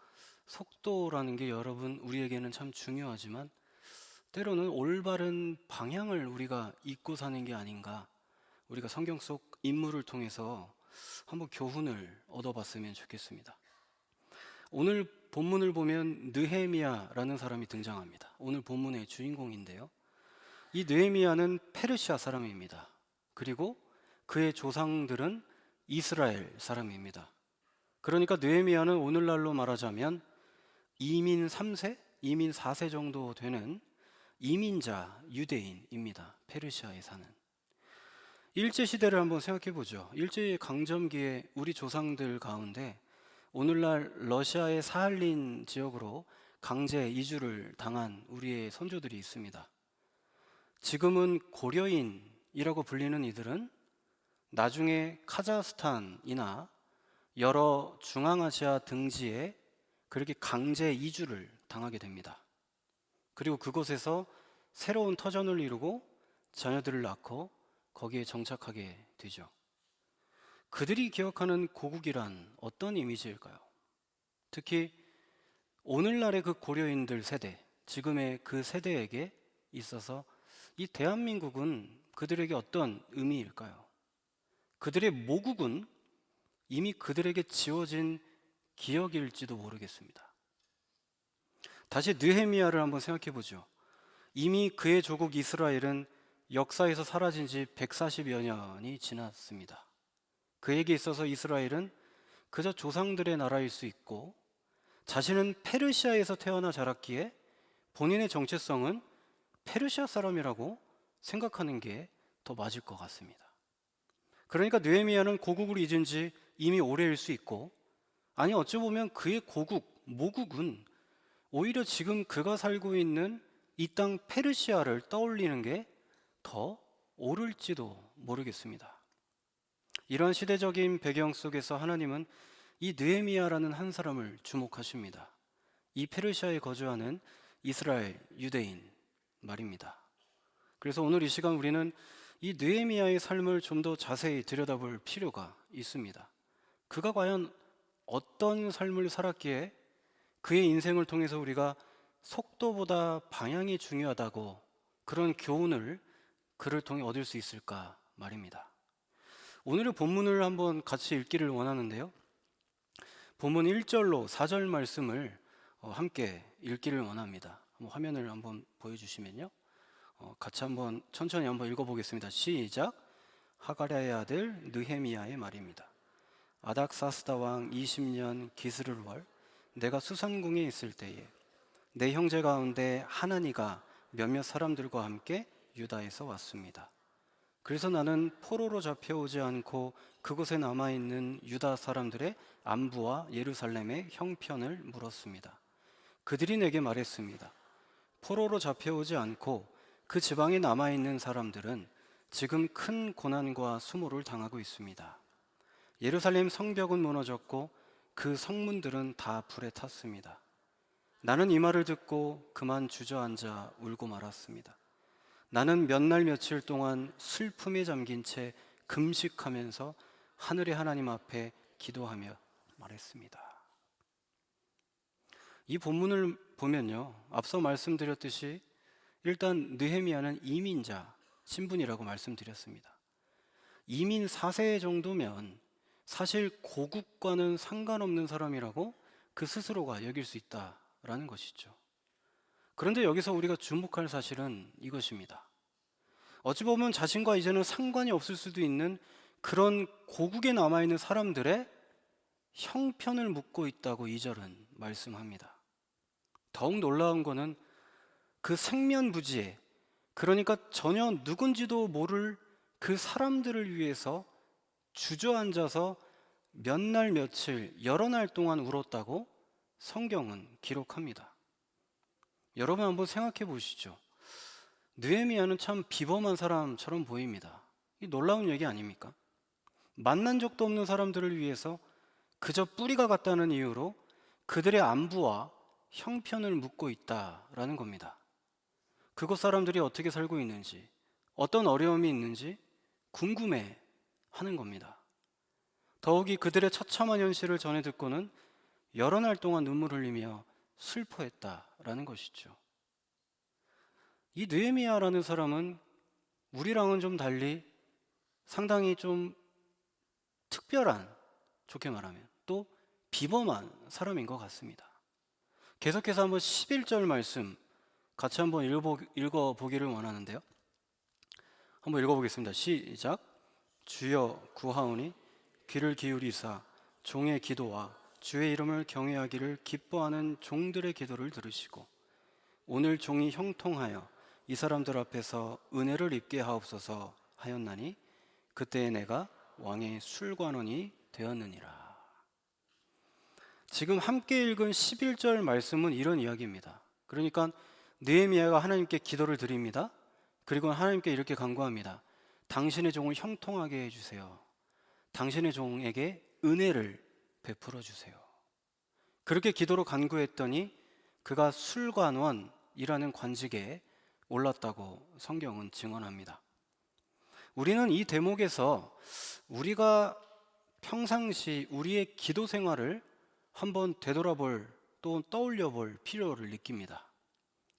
속도라는 게 여러분 우리에게는 참 중요하지만 때로는 올바른 방향을 우리가 잊고 사는 게 아닌가. 우리가 성경 속 인물을 통해서 한번 교훈을 얻어봤으면 좋겠습니다. 오늘 본문을 보면 느헤미야라는 사람이 등장합니다. 오늘 본문의 주인공인데요. 이 느헤미야는 페르시아 사람입니다. 그리고 그의 조상들은 이스라엘 사람입니다. 그러니까 느헤미야는 오늘날로 말하자면 이민 3세, 이민 4세 정도 되는 이민자 유대인입니다. 페르시아에 사는. 일제시대를 한번 생각해 보죠. 일제강점기에 우리 조상들 가운데 오늘날 러시아의 사할린 지역으로 강제 이주를 당한 우리의 선조들이 있습니다. 지금은 고려인이라고 불리는 이들은 나중에 카자흐스탄이나 여러 중앙아시아 등지에 그렇게 강제 이주를 당하게 됩니다. 그리고 그곳에서 새로운 터전을 이루고 자녀들을 낳고 거기에 정착하게 되죠. 그들이 기억하는 고국이란 어떤 이미지일까요? 특히 오늘날의 그 고려인들 세대, 지금의 그 세대에게 있어서 이 대한민국은 그들에게 어떤 의미일까요? 그들의 모국은 이미 그들에게 지워진 기억일지도 모르겠습니다. 다시 느헤미야를 한번 생각해 보죠. 이미 그의 조국 이스라엘은 역사에서 사라진 지 140여 년이 지났습니다. 그에게 있어서 이스라엘은 그저 조상들의 나라일 수 있고 자신은 페르시아에서 태어나 자랐기에 본인의 정체성은 페르시아 사람이라고 생각하는 게 더 맞을 것 같습니다. 그러니까 느헤미야는 고국을 잊은 지 이미 오래일 수 있고, 아니 어찌 보면 그의 고국, 모국은 오히려 지금 그가 살고 있는 이 땅 페르시아를 떠올리는 게 더 옳을지도 모르겠습니다. 이런 시대적인 배경 속에서 하나님은 이 느헤미야라는 한 사람을 주목하십니다. 이 페르시아에 거주하는 이스라엘 유대인 말입니다. 그래서 오늘 이 시간 우리는 이 느헤미야의 삶을 좀 더 자세히 들여다볼 필요가 있습니다. 그가 과연 어떤 삶을 살았기에 그의 인생을 통해서 우리가 속도보다 방향이 중요하다고 그런 교훈을 그를 통해 얻을 수 있을까 말입니다. 오늘의 본문을 한번 같이 읽기를 원하는데요. 본문 1절로 4절 말씀을 함께 읽기를 원합니다. 화면을 한번 보여주시면요. 같이 한번 천천히 한번 읽어보겠습니다. 시작. 하가랴의 아들 느헤미야의 말입니다. 아닥사스다 왕 20년 기스르월 내가 수산궁에 있을 때에 내 형제 가운데 하나니가 몇몇 사람들과 함께 유다에서 왔습니다. 그래서 나는 포로로 잡혀오지 않고 그곳에 남아있는 유다 사람들의 안부와 예루살렘의 형편을 물었습니다. 그들이 내게 말했습니다. 포로로 잡혀오지 않고 그 지방에 남아있는 사람들은 지금 큰 고난과 수모를 당하고 있습니다. 예루살렘 성벽은 무너졌고 그 성문들은 다 불에 탔습니다. 나는 이 말을 듣고 그만 주저앉아 울고 말았습니다. 나는 몇 날 며칠 동안 슬픔에 잠긴 채 금식하면서 하늘의 하나님 앞에 기도하며 말했습니다. 이 본문을 보면요, 앞서 말씀드렸듯이 일단 느헤미야는 이민자 신분이라고 말씀드렸습니다. 이민 4세 정도면 사실 고국과는 상관없는 사람이라고 그 스스로가 여길 수 있다라는 것이죠. 그런데 여기서 우리가 주목할 사실은 이것입니다. 어찌 보면 자신과 이제는 상관이 없을 수도 있는 그런 고국에 남아있는 사람들의 형편을 묻고 있다고 2절은 말씀합니다. 더욱 놀라운 것은 그 생면부지에, 그러니까 전혀 누군지도 모를 그 사람들을 위해서 주저앉아서 몇 날 며칠 여러 날 동안 울었다고 성경은 기록합니다. 여러분 한번 생각해 보시죠. 느헤미야는 참 비범한 사람처럼 보입니다. 이 놀라운 얘기 아닙니까? 만난 적도 없는 사람들을 위해서 그저 뿌리가 같다는 이유로 그들의 안부와 형편을 묻고 있다라는 겁니다. 그곳 사람들이 어떻게 살고 있는지, 어떤 어려움이 있는지 궁금해 하는 겁니다. 더욱이 그들의 처참한 현실을 전해 듣고는 여러 날 동안 눈물 흘리며 슬퍼했다라는 것이죠. 이 느헤미야라는 사람은 우리랑은 좀 달리 상당히 좀 특별한, 좋게 말하면 또 비범한 사람인 것 같습니다. 계속해서 한번 11절 말씀 같이 한번 읽어보기를 원하는데요. 한번 읽어보겠습니다. 시작. 주여 구하오니 귀를 기울이사 종의 기도와 주의 이름을 경외하기를 기뻐하는 종들의 기도를 들으시고 오늘 종이 형통하여 이 사람들 앞에서 은혜를 입게 하옵소서 하였나니 그때에 내가 왕의 술관원이 되었느니라. 지금 함께 읽은 11절 말씀은 이런 이야기입니다. 그러니까 느헤미야가 하나님께 기도를 드립니다. 그리고 하나님께 이렇게 간구합니다. 당신의 종을 형통하게 해주세요. 당신의 종에게 은혜를 베풀어 주세요. 그렇게 기도로 간구했더니 그가 술관원이라는 관직에 올랐다고 성경은 증언합니다. 우리는 이 대목에서 우리가 평상시 우리의 기도 생활을 한번 되돌아볼 또 떠올려 볼 필요를 느낍니다.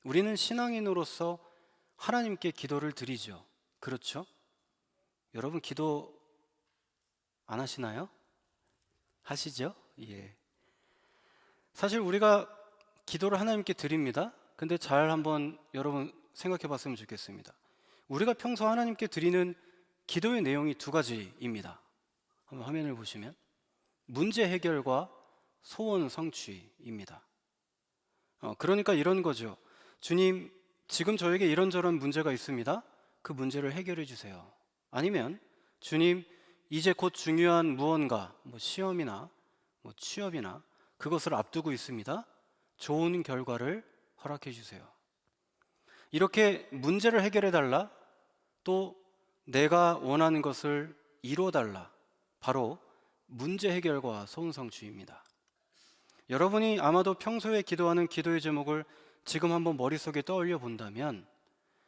우리는 신앙인으로서 하나님께 기도를 드리죠. 그렇죠? 여러분 기도 안 하시나요? 하시죠? 예. 사실 우리가 기도를 하나님께 드립니다. 근데 잘 한번 여러분 생각해 봤으면 좋겠습니다. 우리가 평소 하나님께 드리는 기도의 내용이 두 가지입니다. 한번 화면을 보시면 문제 해결과 소원 성취입니다. 그러니까 이런 거죠. 주님, 지금 저에게 이런저런 문제가 있습니다. 그 문제를 해결해 주세요. 아니면 주님, 이제 곧 중요한 무언가, 시험이나 취업이나 그것을 앞두고 있습니다. 좋은 결과를 허락해 주세요. 이렇게 문제를 해결해 달라, 또 내가 원하는 것을 이루어 달라. 바로 문제 해결과 소원 성취입니다. 여러분이 아마도 평소에 기도하는 기도의 제목을 지금 한번 머릿속에 떠올려 본다면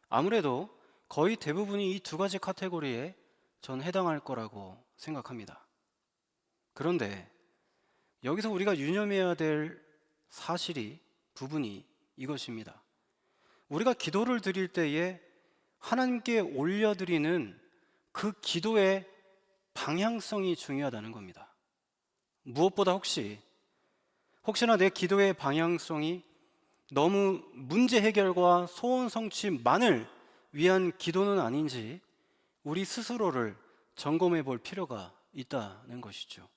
아무래도 거의 대부분이 이 두 가지 카테고리에 전 해당할 거라고 생각합니다. 그런데 여기서 우리가 유념해야 될 부분이 이것입니다. 우리가 기도를 드릴 때에 하나님께 올려드리는 그 기도의 방향성이 중요하다는 겁니다. 무엇보다 혹시나 내 기도의 방향성이 너무 문제 해결과 소원 성취만을 위한 기도는 아닌지 우리 스스로를 점검해 볼 필요가 있다는 것이죠.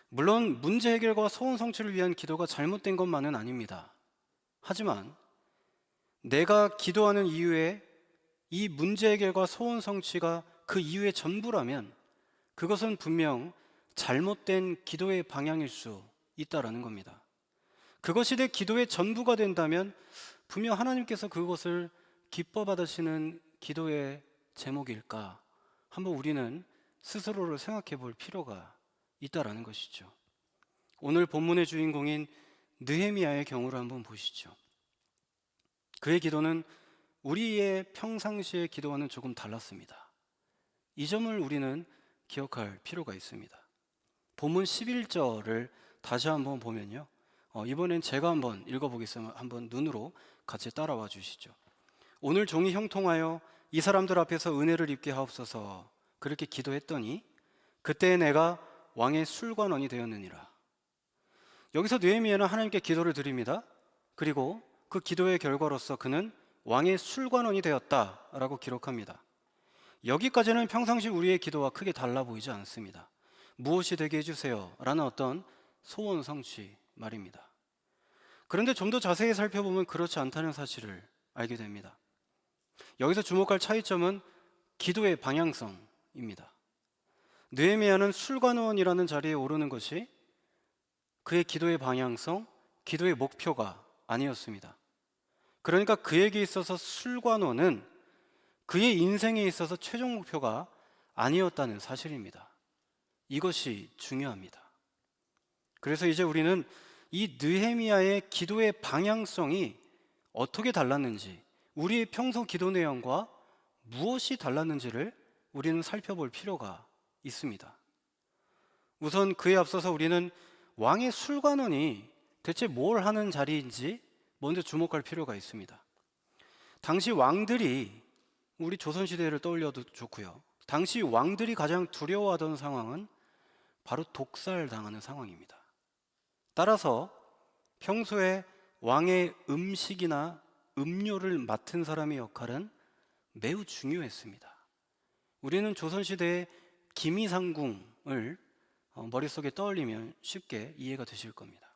물론 문제 해결과 소원 성취를 위한 기도가 잘못된 것만은 아닙니다. 하지만 내가 기도하는 이유에 이 문제 해결과 소원 성취가 그 이유의 전부라면 그것은 분명 잘못된 기도의 방향일 수 있다라는 겁니다. 그것이 내 기도의 전부가 된다면 분명 하나님께서 그것을 기뻐 받으시는 기도의 제목일까? 한번 우리는 스스로를 생각해 볼 필요가 있다라는 것이죠. 오늘 본문의 주인공인 느헤미야의 경우를 한번 보시죠. 그의 기도는 우리의 평상시의 기도와는 조금 달랐습니다. 이 점을 우리는 기억할 필요가 있습니다. 본문 11절을 다시 한번 보면요. 이번엔 제가 한번 읽어보겠습니다. 한번 눈으로 같이 따라와 주시죠. 오늘 종이 형통하여 이 사람들 앞에서 은혜를 입게 하옵소서. 그렇게 기도했더니 그때 내가 왕의 술관원이 되었느니라. 여기서 느헤미야는 하나님께 기도를 드립니다. 그리고 그 기도의 결과로서 그는 왕의 술관원이 되었다라고 기록합니다. 여기까지는 평상시 우리의 기도와 크게 달라 보이지 않습니다. 무엇이 되게 해주세요 라는 어떤 소원 성취 말입니다. 그런데 좀 더 자세히 살펴보면 그렇지 않다는 사실을 알게 됩니다. 여기서 주목할 차이점은 기도의 방향성입니다. 느헤미야는 술관원이라는 자리에 오르는 것이 그의 기도의 방향성, 기도의 목표가 아니었습니다. 그러니까 그에게 있어서 술관원은 그의 인생에 있어서 최종 목표가 아니었다는 사실입니다. 이것이 중요합니다. 그래서 이제 우리는 이 느헤미야의 기도의 방향성이 어떻게 달랐는지, 우리의 평소 기도 내용과 무엇이 달랐는지를 우리는 살펴볼 필요가 있습니다. 우선 그에 앞서서 우리는 왕의 술관원이 대체 뭘 하는 자리인지 먼저 주목할 필요가 있습니다. 당시 왕들이, 우리 조선시대를 떠올려도 좋고요, 당시 왕들이 가장 두려워하던 상황은 바로 독살당하는 상황입니다. 따라서 평소에 왕의 음식이나 음료를 맡은 사람의 역할은 매우 중요했습니다. 우리는 조선시대의 김이상궁을 머릿속에 떠올리면 쉽게 이해가 되실 겁니다.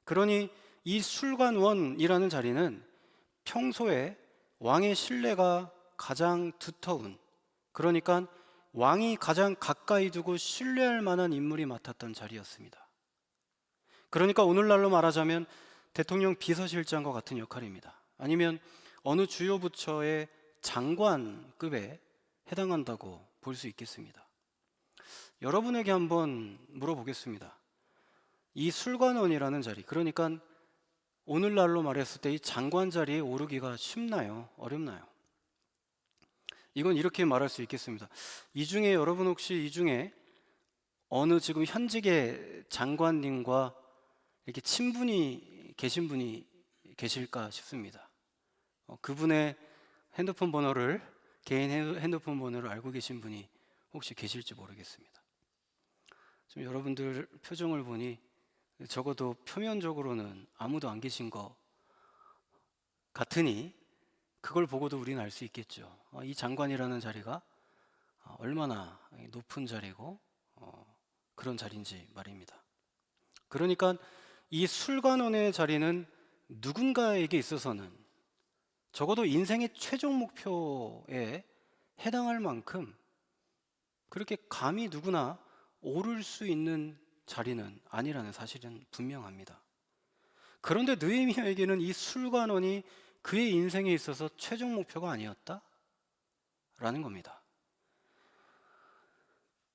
그러니 이 술관원이라는 자리는 평소에 왕의 신뢰가 가장 두터운, 그러니까 왕이 가장 가까이 두고 신뢰할 만한 인물이 맡았던 자리였습니다. 그러니까 오늘날로 말하자면 대통령 비서실장과 같은 역할입니다. 아니면 어느 주요 부처의 장관급에 해당한다고 볼 수 있겠습니다. 여러분에게 한번 물어보겠습니다. 이 술관원이라는 자리, 그러니까 오늘날로 말했을 때 이 장관 자리에 오르기가 쉽나요? 어렵나요? 이건 이렇게 말할 수 있겠습니다. 이 중에 여러분 혹시 이 중에 어느 지금 현직의 장관님과 이렇게 친분이 계신 분이 계실까 싶습니다. 그분의 핸드폰 번호를, 개인 핸드폰 번호를 알고 계신 분이 혹시 계실지 모르겠습니다. 좀 여러분들 표정을 보니 적어도 표면적으로는 아무도 안 계신 것 같으니 그걸 보고도 우리는 알 수 있겠죠. 이 장관이라는 자리가 얼마나 높은 자리고 그런 자리인지 말입니다. 그러니까 이 술관원의 자리는 누군가에게 있어서는 적어도 인생의 최종 목표에 해당할 만큼 그렇게 감히 누구나 오를 수 있는 자리는 아니라는 사실은 분명합니다. 그런데 느헤미야에게는 이 술관원이 그의 인생에 있어서 최종 목표가 아니었다? 라는 겁니다.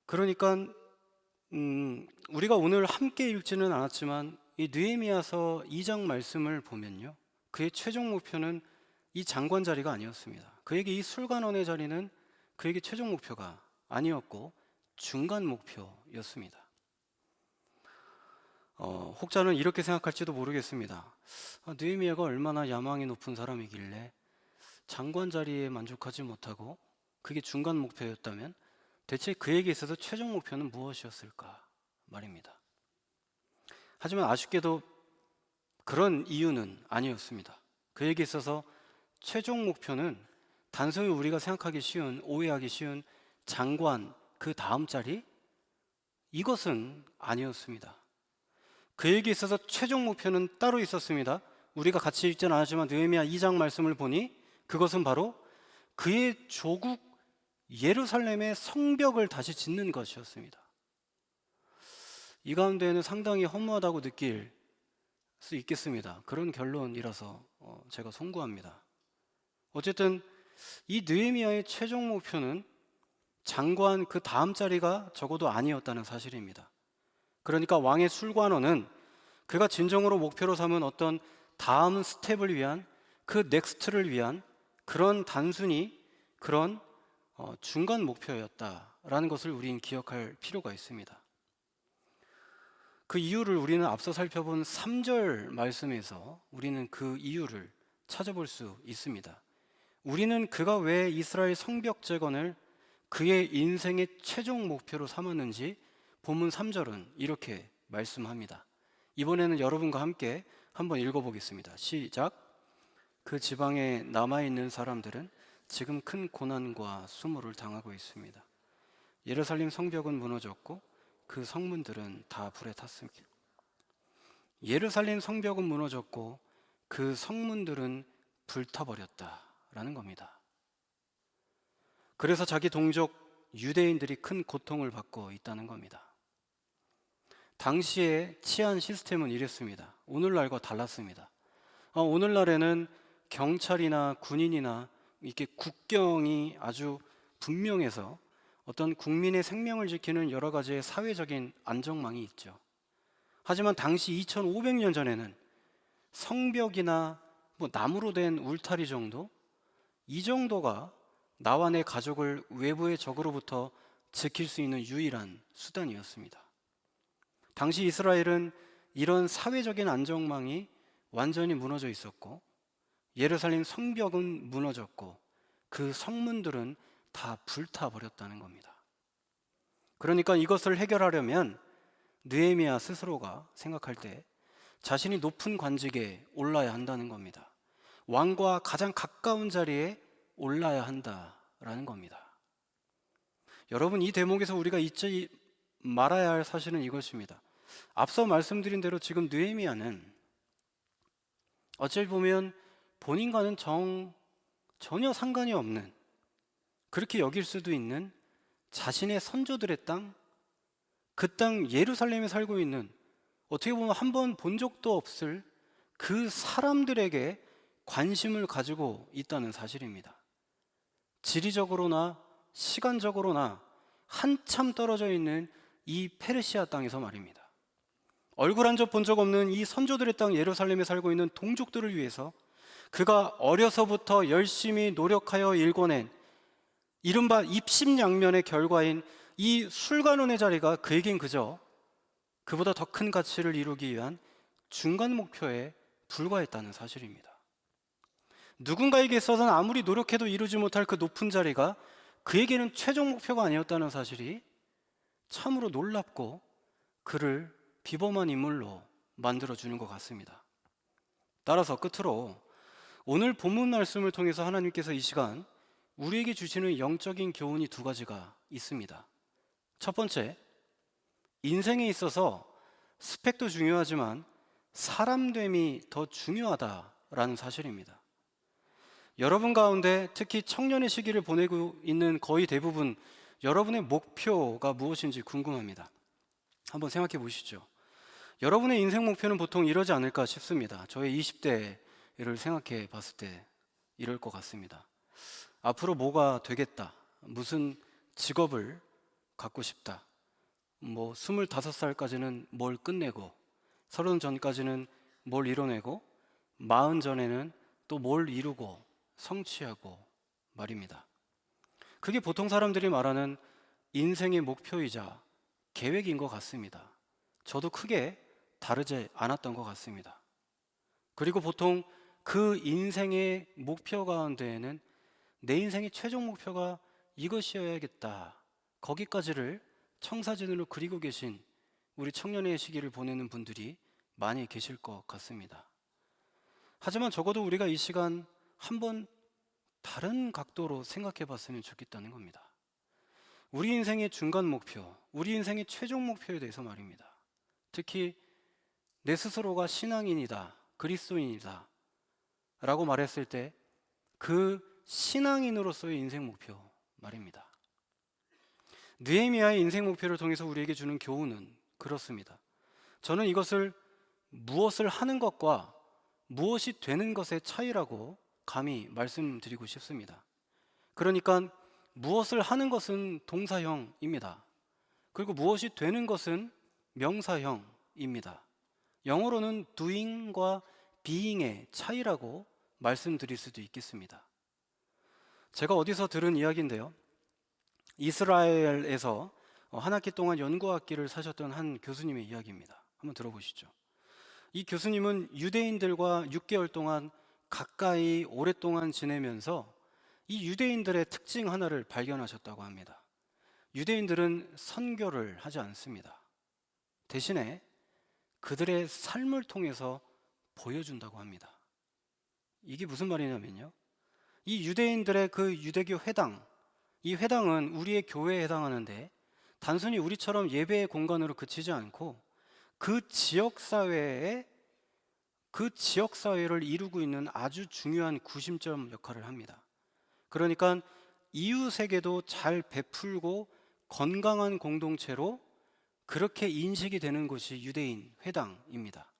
그러니까 우리가 오늘 함께 읽지는 않았지만 이 느헤미야서 2장 말씀을 보면요, 그의 최종 목표는 이 장관 자리가 아니었습니다. 그에게 이 술관원의 자리는 그에게 최종 목표가 아니었고 중간 목표였습니다. 혹자는 이렇게 생각할지도 모르겠습니다. 느헤미야가 얼마나 야망이 높은 사람이길래 장관 자리에 만족하지 못하고 그게 중간 목표였다면 대체 그에게 있어서 최종 목표는 무엇이었을까 말입니다. 하지만 아쉽게도 그런 이유는 아니었습니다. 그에게 있어서 최종 목표는 단순히 우리가 생각하기 쉬운, 오해하기 쉬운 장관 그 다음 자리, 이것은 아니었습니다. 그에게 있어서 최종 목표는 따로 있었습니다. 우리가 같이 읽지는 않았지만 느헤미야 2장 말씀을 보니 그것은 바로 그의 조국 예루살렘의 성벽을 다시 짓는 것이었습니다. 이 가운데에는 상당히 허무하다고 느낄 수 있겠습니다. 그런 결론이라서 제가 송구합니다. 어쨌든 이 느헤미야의 최종 목표는 장관 그 다음 자리가 적어도 아니었다는 사실입니다. 그러니까 왕의 술관원은 그가 진정으로 목표로 삼은 어떤 다음 스텝을 위한, 그 넥스트를 위한 그런 단순히 그런 중간 목표였다라는 것을 우리는 기억할 필요가 있습니다. 그 이유를 우리는 앞서 살펴본 3절 말씀에서 우리는 그 이유를 찾아볼 수 있습니다. 우리는 그가 왜 이스라엘 성벽 재건을 그의 인생의 최종 목표로 삼았는지 본문 3절은 이렇게 말씀합니다. 이번에는 여러분과 함께 한번 읽어보겠습니다. 시작. 그 지방에 남아있는 사람들은 지금 큰 고난과 수모를 당하고 있습니다. 예루살렘 성벽은 무너졌고 그 성문들은 다 불에 탔습니다. 예루살렘 성벽은 무너졌고 그 성문들은 불타버렸다라는 겁니다. 그래서 자기 동족 유대인들이 큰 고통을 받고 있다는 겁니다. 당시의 치안 시스템은 이랬습니다. 오늘날과 달랐습니다. 오늘날에는 경찰이나 군인이나 이렇게 국경이 아주 분명해서 어떤 국민의 생명을 지키는 여러 가지의 사회적인 안정망이 있죠. 하지만 당시 2500년 전에는 성벽이나 나무로 된 울타리 정도, 이 정도가 나와 내 가족을 외부의 적으로부터 지킬 수 있는 유일한 수단이었습니다. 당시 이스라엘은 이런 사회적인 안정망이 완전히 무너져 있었고 예루살렘 성벽은 무너졌고 그 성문들은 다 불타버렸다는 겁니다. 그러니까 이것을 해결하려면 느헤미야 스스로가 생각할 때 자신이 높은 관직에 올라야 한다는 겁니다. 왕과 가장 가까운 자리에 올라야 한다라는 겁니다. 여러분, 이 대목에서 우리가 잊지 말아야 할 사실은 이것입니다. 앞서 말씀드린 대로 지금 느헤미야는 어찌 보면 본인과는 전혀 상관이 없는, 그렇게 여길 수도 있는 자신의 선조들의 땅, 그 땅 예루살렘에 살고 있는, 어떻게 보면 한 번 본 적도 없을 그 사람들에게 관심을 가지고 있다는 사실입니다. 지리적으로나 시간적으로나 한참 떨어져 있는 이 페르시아 땅에서 말입니다. 얼굴 한 적 본 적 없는 이 선조들의 땅 예루살렘에 살고 있는 동족들을 위해서 그가 어려서부터 열심히 노력하여 일궈낸 이른바 입심양면의 결과인 이 술관원의 자리가 그에겐 그저 그보다 더 큰 가치를 이루기 위한 중간 목표에 불과했다는 사실입니다. 누군가에게 있어서는 아무리 노력해도 이루지 못할 그 높은 자리가 그에게는 최종 목표가 아니었다는 사실이 참으로 놀랍고 그를 비범한 인물로 만들어주는 것 같습니다. 따라서 끝으로 오늘 본문 말씀을 통해서 하나님께서 이 시간 우리에게 주시는 영적인 교훈이 두 가지가 있습니다. 첫 번째, 인생에 있어서 스펙도 중요하지만 사람됨이 더 중요하다라는 사실입니다. 여러분 가운데 특히 청년의 시기를 보내고 있는 거의 대부분 여러분의 목표가 무엇인지 궁금합니다. 한번 생각해 보시죠. 여러분의 인생 목표는 보통 이러지 않을까 싶습니다. 저의 20대를 생각해 봤을 때 이럴 것 같습니다. 앞으로 뭐가 되겠다, 무슨 직업을 갖고 싶다, 25살까지는 뭘 끝내고 30 전까지는 뭘 이뤄내고 40 전에는 또 뭘 이루고 성취하고 말입니다. 그게 보통 사람들이 말하는 인생의 목표이자 계획인 것 같습니다. 저도 크게 다르지 않았던 것 같습니다. 그리고 보통 그 인생의 목표 가운데에는 내 인생의 최종 목표가 이것이어야겠다, 거기까지를 청사진으로 그리고 계신 우리 청년의 시기를 보내는 분들이 많이 계실 것 같습니다. 하지만 적어도 우리가 이 시간 한번 다른 각도로 생각해 봤으면 좋겠다는 겁니다. 우리 인생의 중간 목표, 우리 인생의 최종 목표에 대해서 말입니다. 특히 내 스스로가 신앙인이다, 그리스도인이다 라고 말했을 때 그 신앙인으로서의 인생 목표 말입니다. 느헤미야의 인생 목표를 통해서 우리에게 주는 교훈은 그렇습니다. 저는 이것을 무엇을 하는 것과 무엇이 되는 것의 차이라고 감히 말씀드리고 싶습니다. 그러니까 무엇을 하는 것은 동사형입니다. 그리고 무엇이 되는 것은 명사형입니다. 영어로는 doing과 being의 차이라고 말씀드릴 수도 있겠습니다. 제가 어디서 들은 이야기인데요. 이스라엘에서 한 학기 동안 연구학기를 사셨던 한 교수님의 이야기입니다. 한번 들어보시죠. 이 교수님은 유대인들과 6개월 동안 가까이 오랫동안 지내면서 이 유대인들의 특징 하나를 발견하셨다고 합니다. 유대인들은 선교를 하지 않습니다. 대신에 그들의 삶을 통해서 보여준다고 합니다. 이게 무슨 말이냐면요, 이 유대인들의 그 유대교 회당, 이 회당은 우리의 교회에 해당하는데 단순히 우리처럼 예배의 공간으로 그치지 않고 그 지역사회를 이루고 있는 아주 중요한 구심점 역할을 합니다. 그러니까 이웃에게도 잘 베풀고 건강한 공동체로 그렇게 인식이 되는 곳이 유대인 회당입니다.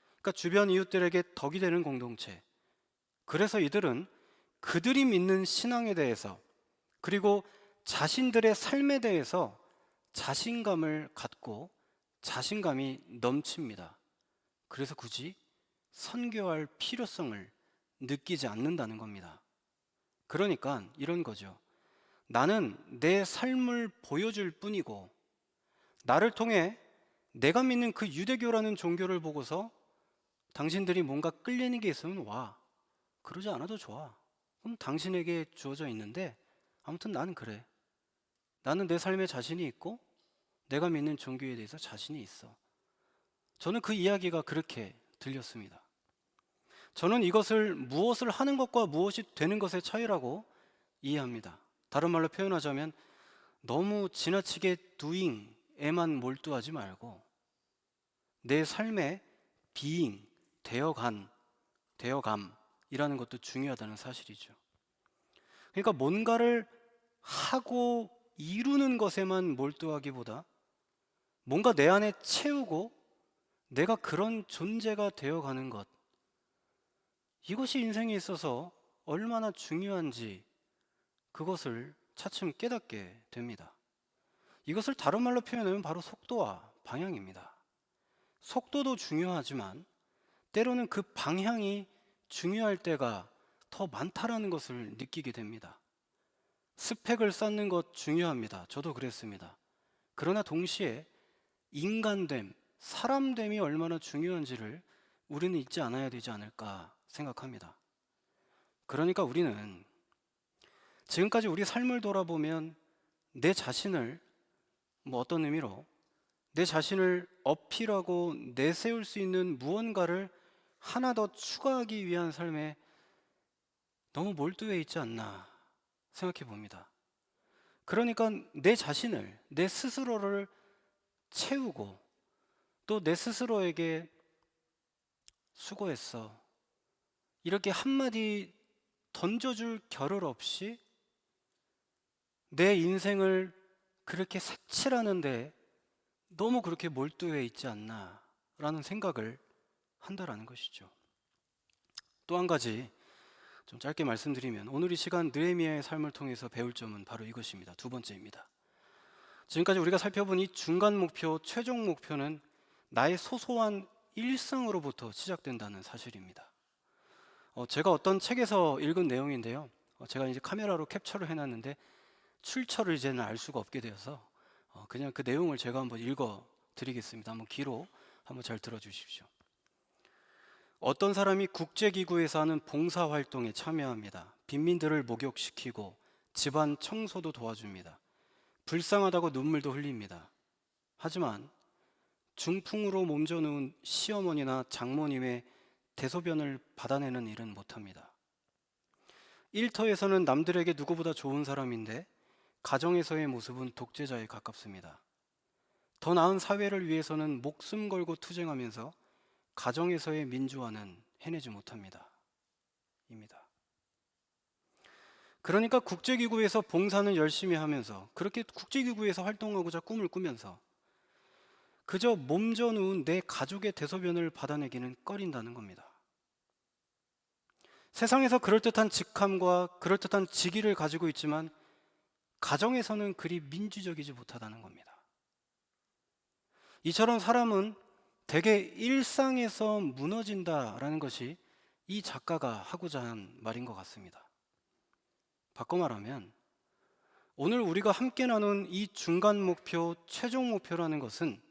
그러니까 주변 이웃들에게 덕이 되는 공동체. 그래서 이들은 그들이 믿는 신앙에 대해서 그리고 자신들의 삶에 대해서 자신감을 갖고 자신감이 넘칩니다. 그래서 굳이 선교할 필요성을 느끼지 않는다는 겁니다. 그러니까 이런 거죠. 나는 내 삶을 보여줄 뿐이고 나를 통해 내가 믿는 그 유대교라는 종교를 보고서 당신들이 뭔가 끌리는 게 있으면 와. 그러지 않아도 좋아. 그럼 당신에게 주어져 있는데 아무튼 나는 그래. 나는 내 삶에 자신이 있고 내가 믿는 종교에 대해서 자신이 있어. 저는 그 이야기가 그렇게 들렸습니다. 저는 이것을 무엇을 하는 것과 무엇이 되는 것의 차이라고 이해합니다. 다른 말로 표현하자면 너무 지나치게 doing에만 몰두하지 말고 내 삶의 being, 되어감이라는 것도 중요하다는 사실이죠. 그러니까 뭔가를 하고 이루는 것에만 몰두하기보다 뭔가 내 안에 채우고 내가 그런 존재가 되어가는 것, 이것이 인생에 있어서 얼마나 중요한지 그것을 차츰 깨닫게 됩니다. 이것을 다른 말로 표현하면 바로 속도와 방향입니다. 속도도 중요하지만 때로는 그 방향이 중요할 때가 더 많다라는 것을 느끼게 됩니다. 스펙을 쌓는 것 중요합니다. 저도 그랬습니다. 그러나 동시에 인간됨, 사람됨이 얼마나 중요한지를 우리는 잊지 않아야 되지 않을까 생각합니다. 그러니까 우리는 지금까지 우리 삶을 돌아보면 내 자신을 어떤 의미로 내 자신을 어필하고 내세울 수 있는 무언가를 하나 더 추가하기 위한 삶에 너무 몰두해 있지 않나 생각해 봅니다. 그러니까 내 자신을, 내 스스로를 채우고 또 내 스스로에게 수고했어, 이렇게 한마디 던져줄 겨를 없이 내 인생을 그렇게 색칠하는데 너무 그렇게 몰두해 있지 않나 라는 생각을 한다라는 것이죠. 또 한 가지 좀 짧게 말씀드리면 오늘 이 시간 느헤미야의 삶을 통해서 배울 점은 바로 이것입니다. 두 번째입니다. 지금까지 우리가 살펴본 이 중간 목표, 최종 목표는 나의 소소한 일상으로부터 시작된다는 사실입니다. 제가 어떤 책에서 읽은 내용인데요. 제가 이제 카메라로 캡처를 해놨는데 출처를 이제는 알 수가 없게 되어서 그냥 그 내용을 제가 한번 읽어 드리겠습니다. 한번 귀로 한번 잘 들어주십시오. 어떤 사람이 국제기구에서 하는 봉사활동에 참여합니다. 빈민들을 목욕시키고 집안 청소도 도와줍니다. 불쌍하다고 눈물도 흘립니다. 하지만 중풍으로 몸져 누운 시어머니나 장모님의 대소변을 받아내는 일은 못합니다. 일터에서는 남들에게 누구보다 좋은 사람인데 가정에서의 모습은 독재자에 가깝습니다. 더 나은 사회를 위해서는 목숨 걸고 투쟁하면서 가정에서의 민주화는 해내지 못합니다. 입니다. 그러니까 국제기구에서 봉사는 열심히 하면서 그렇게 국제기구에서 활동하고자 꿈을 꾸면서 그저 몸져 누운 내 가족의 대소변을 받아내기는 꺼린다는 겁니다. 세상에서 그럴듯한 직함과 그럴듯한 직위를 가지고 있지만 가정에서는 그리 민주적이지 못하다는 겁니다. 이처럼 사람은 대개 일상에서 무너진다라는 것이 이 작가가 하고자 한 말인 것 같습니다. 바꿔 말하면 오늘 우리가 함께 나눈 이 중간 목표, 최종 목표라는 것은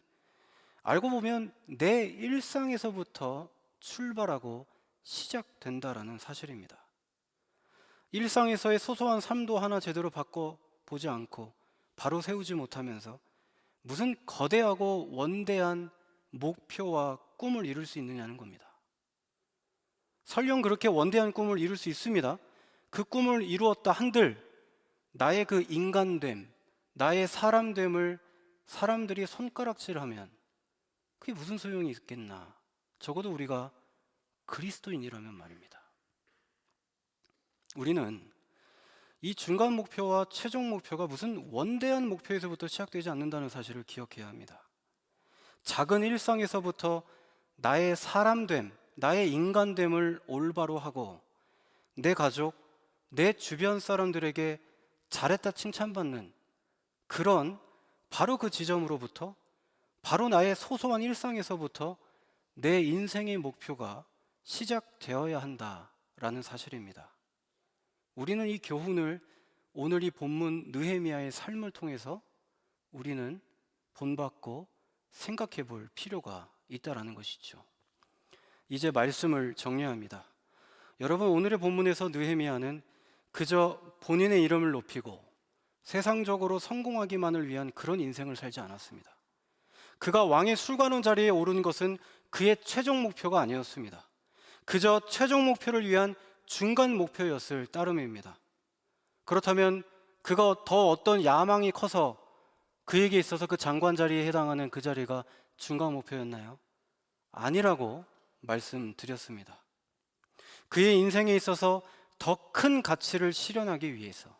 알고 보면 내 일상에서부터 출발하고 시작된다라는 사실입니다. 일상에서의 소소한 삶도 하나 제대로 바꿔보지 않고 바로 세우지 못하면서 무슨 거대하고 원대한 목표와 꿈을 이룰 수 있느냐는 겁니다. 설령 그렇게 원대한 꿈을 이룰 수 있습니다. 그 꿈을 이루었다 한들 나의 그 인간됨, 나의 사람됨을 사람들이 손가락질하면 그게 무슨 소용이 있겠나. 적어도 우리가 그리스도인이라면 말입니다. 우리는 이 중간 목표와 최종 목표가 무슨 원대한 목표에서부터 시작되지 않는다는 사실을 기억해야 합니다. 작은 일상에서부터 나의 사람됨, 나의 인간됨을 올바로 하고 내 가족, 내 주변 사람들에게 잘했다 칭찬받는 그런 바로 그 지점으로부터 바로 나의 소소한 일상에서부터 내 인생의 목표가 시작되어야 한다라는 사실입니다. 우리는 이 교훈을 오늘 이 본문 느헤미야의 삶을 통해서 우리는 본받고 생각해 볼 필요가 있다라는 것이죠. 이제 말씀을 정리합니다. 여러분, 오늘의 본문에서 느헤미야는 그저 본인의 이름을 높이고 세상적으로 성공하기만을 위한 그런 인생을 살지 않았습니다. 그가 왕의 술관원 자리에 오른 것은 그의 최종 목표가 아니었습니다. 그저 최종 목표를 위한 중간 목표였을 따름입니다. 그렇다면 그가 더 어떤 야망이 커서 그에게 있어서 그 장관 자리에 해당하는 그 자리가 중간 목표였나요? 아니라고 말씀드렸습니다. 그의 인생에 있어서 더 큰 가치를 실현하기 위해서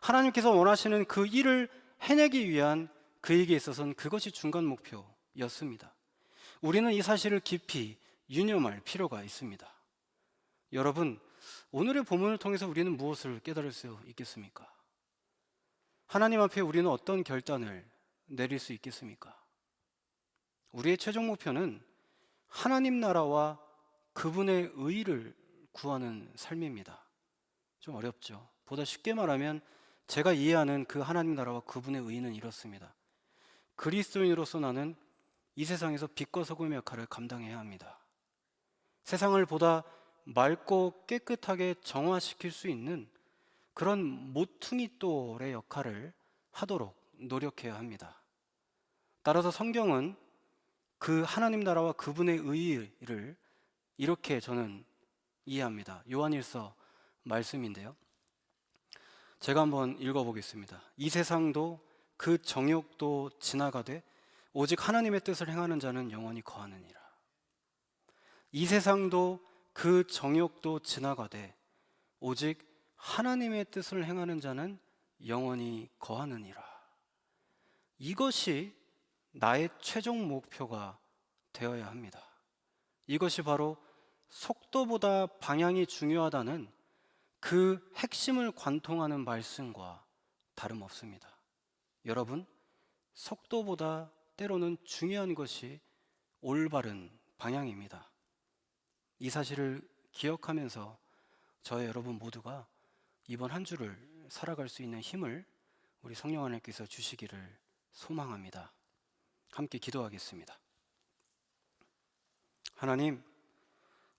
하나님께서 원하시는 그 일을 해내기 위한 그에게 있어서는 그것이 중간 목표였습니다. 우리는 이 사실을 깊이 유념할 필요가 있습니다. 여러분, 오늘의 본문을 통해서 우리는 무엇을 깨달을 수 있겠습니까? 하나님 앞에 우리는 어떤 결단을 내릴 수 있겠습니까? 우리의 최종 목표는 하나님 나라와 그분의 의를 구하는 삶입니다. 좀 어렵죠. 보다 쉽게 말하면 제가 이해하는 그 하나님 나라와 그분의 의는 이렇습니다. 그리스도인으로서 나는 이 세상에서 빛과 소금의 역할을 감당해야 합니다. 세상을 보다 맑고 깨끗하게 정화시킬 수 있는 그런 모퉁이 돌의 역할을 하도록 노력해야 합니다. 따라서 성경은 그 하나님 나라와 그분의 의를 이렇게 저는 이해합니다. 요한일서 말씀인데요. 제가 한번 읽어보겠습니다. 이 세상도 그 정욕도 지나가되 오직 하나님의 뜻을 행하는 자는 영원히 거하느니라. 이 세상도 그 정욕도 지나가되 오직 하나님의 뜻을 행하는 자는 영원히 거하느니라. 이것이 나의 최종 목표가 되어야 합니다. 이것이 바로 속도보다 방향이 중요하다는 그 핵심을 관통하는 말씀과 다름없습니다. 여러분, 속도보다 때로는 중요한 것이 올바른 방향입니다. 이 사실을 기억하면서 저의 여러분 모두가 이번 한 주를 살아갈 수 있는 힘을 우리 성령 하나님께서 주시기를 소망합니다. 함께 기도하겠습니다. 하나님,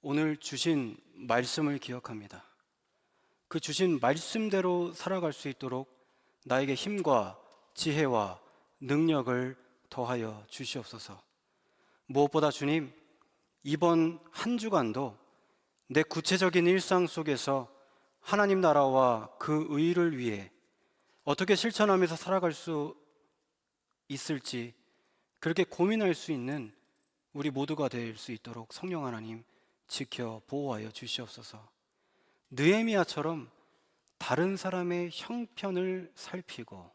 오늘 주신 말씀을 기억합니다. 그 주신 말씀대로 살아갈 수 있도록 나에게 힘과 지혜와 능력을 더하여 주시옵소서. 무엇보다 주님, 이번 한 주간도 내 구체적인 일상 속에서 하나님 나라와 그 의를 위해 어떻게 실천하면서 살아갈 수 있을지 그렇게 고민할 수 있는 우리 모두가 될 수 있도록 성령 하나님 지켜 보호하여 주시옵소서. 느헤미야처럼 다른 사람의 형편을 살피고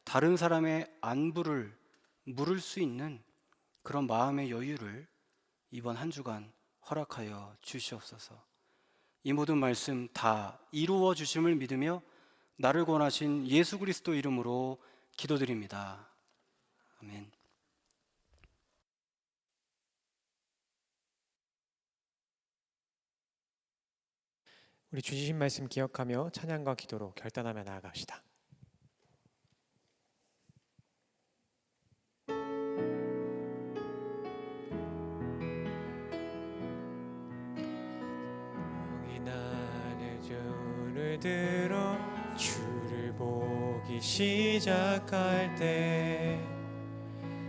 다른 사람의 안부를 물을 수 있는 그런 마음의 여유를 이번 한 주간 허락하여 주시옵소서. 이 모든 말씀 다 이루어 주심을 믿으며 나를 권하신 예수 그리스도 이름으로 기도드립니다. 아멘. 우리 주신 말씀 기억하며 찬양과 기도로 결단하며 나아갑시다. 나는 주를 들어 주를 보기 시작할 때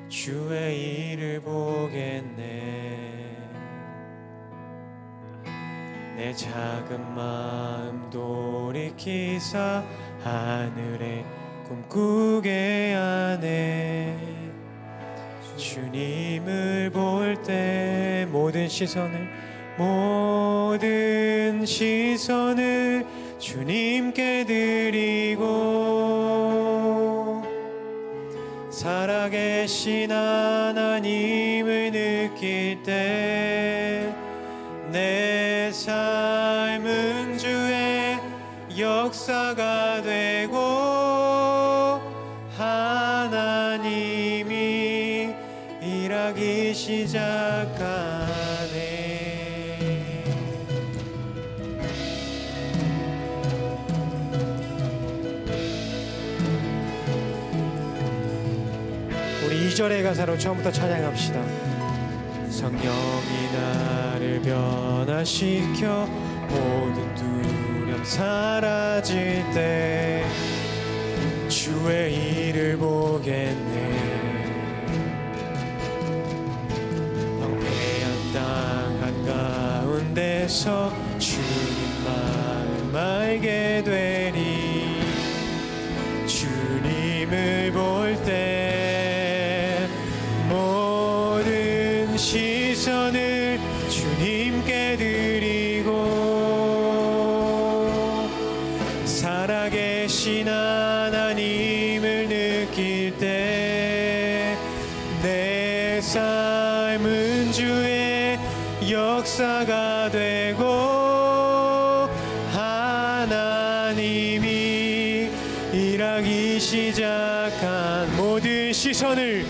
주의 일을 보겠네. 내 작은 마음 돌이키사 하늘에 꿈꾸게 하네. 주님을 볼 때 모든 시선을 주님께 드리고 살아계신 하나님을 느낄 때 내 삶은 주의 역사가 되고 하나님이 일하기 시작하네. 우리 2절의 가사로 처음부터 찬양합시다. 성령이 나를 변화시켜 모든 두려움 사라질 때 주의 일을 보겠네. 황폐한 땅 한가운데서 주님 마음 알게 되리. 주님을 볼 때 모든 시선을 주님께 드리고 살아계신 하나님을 느낄 때 내 삶은 주의 역사가 되고 하나님이 일하기 시작한 모든 시선을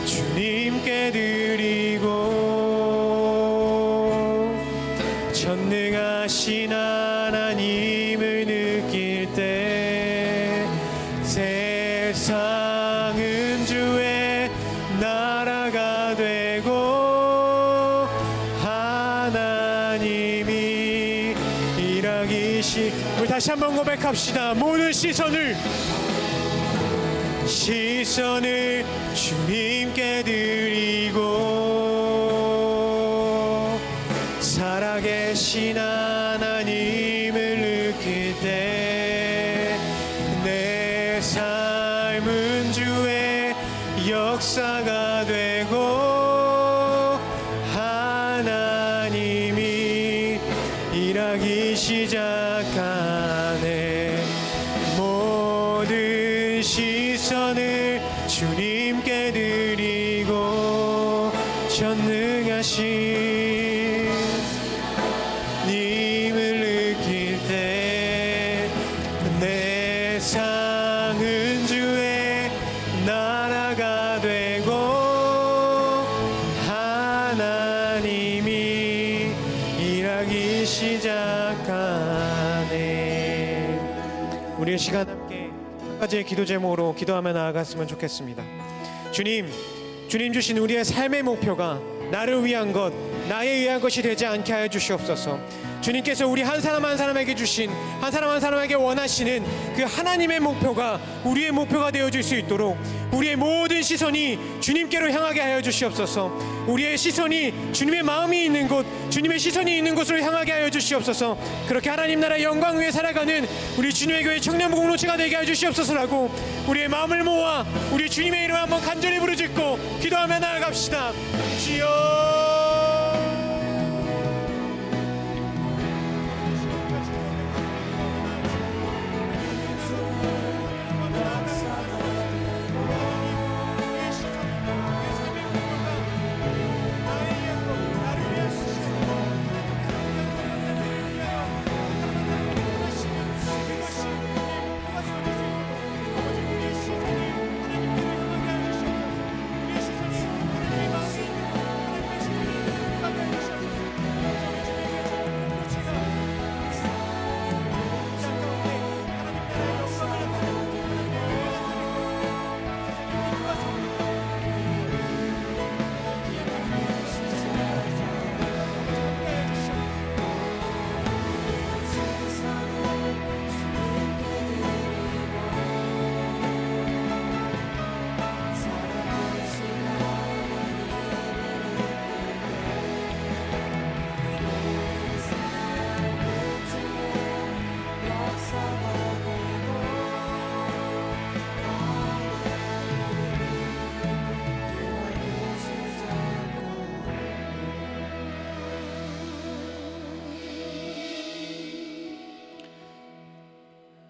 주님께 드리고 전능하신 하나님을 느낄 때 세상은 주의 나라가 되고 하나님이 일하기 우리 다시 한번 고백합시다. 모든 시선을 주님께 드리고 살아계신 하나님을 느낄 때 내 삶은 주의 역사가 되고 하나님이 일하기 시작하네. 모든 시선을 주님께 드리고 전능하신 님을 느낄 때 내 상은 주의 나라가 되고 하나님이 일하기 시작하네. 우리의 시간 함께 한 가지의 기도 제목으로 기도하며 나아갔으면 좋겠습니다. 주님 주신 우리의 삶의 목표가 나를 위한 것, 나에 의한 것이 되지 않게 하여 주시옵소서. 주님께서 우리 한 사람 한 사람에게 주신, 한 사람 한 사람에게 원하시는 그 하나님의 목표가 우리의 목표가 되어질 수 있도록 우리의 모든 시선이 주님께로 향하게 하여 주시옵소서. 우리의 시선이 주님의 마음이 있는 곳, 주님의 시선이 있는 곳으로 향하게 하여 주시옵소서. 그렇게 하나님 나라의 영광 위에 살아가는 우리 주님의 교회 청년부 공동체가 되게 하여 주시옵소서라고 우리의 마음을 모아 우리 주님의 이름을 한번 간절히 부르짖고 기도하며 나아갑시다. 주여.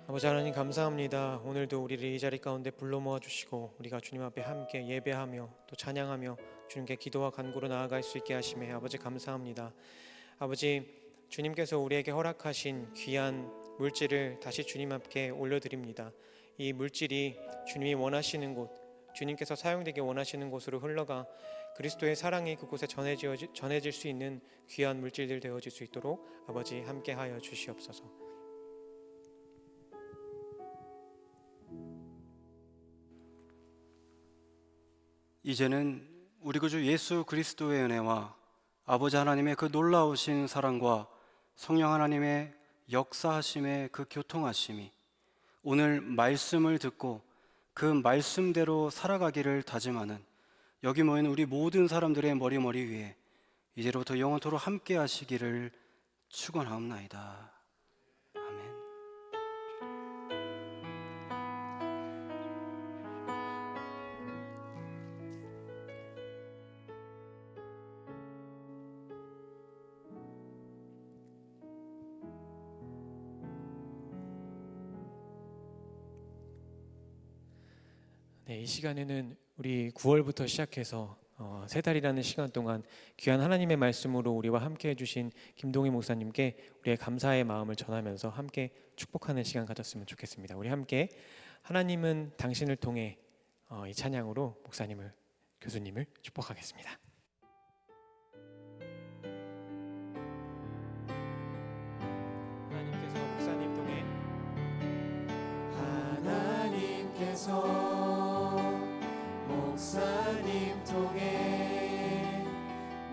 아버지 하나님 감사합니다. 오늘도 우리를 이 자리 가운데 불러 모아주시고 우리가 주님 앞에 함께 예배하며 또 찬양하며 주님께 기도와 간구로 나아갈 수 있게 하심에 아버지 감사합니다. 아버지 주님께서 우리에게 허락하신 귀한 물질을 다시 주님 앞에 올려드립니다. 이 물질이 주님이 원하시는 곳, 주님께서 사용되게 원하시는 곳으로 흘러가 그리스도의 사랑이 그곳에 전해질 수 있는 귀한 물질들 되어질 수 있도록 아버지 함께하여 주시옵소서. 이제는 우리 구주 예수 그리스도의 은혜와 아버지 하나님의 그 놀라우신 사랑과 성령 하나님의 역사하심의 그 교통하심이 오늘 말씀을 듣고 그 말씀대로 살아가기를 다짐하는 여기 모인 우리 모든 사람들의 머리 위에 이제로부터 영원토록 함께 하시기를 축원하옵나이다. 아멘. 네, 이 시간에는 우리 9월부터 시작해서 세 달이라는 시간 동안 귀한 하나님의 말씀으로 우리와 함께 해주신 김동희 목사님께 우리의 감사의 마음을 전하면서 함께 축복하는 시간 가졌으면 좋겠습니다. 우리 함께 하나님은 당신을 통해 이 찬양으로 목사님을, 교수님을 축복하겠습니다. 하나님께서 목사님 통해 목사님 통해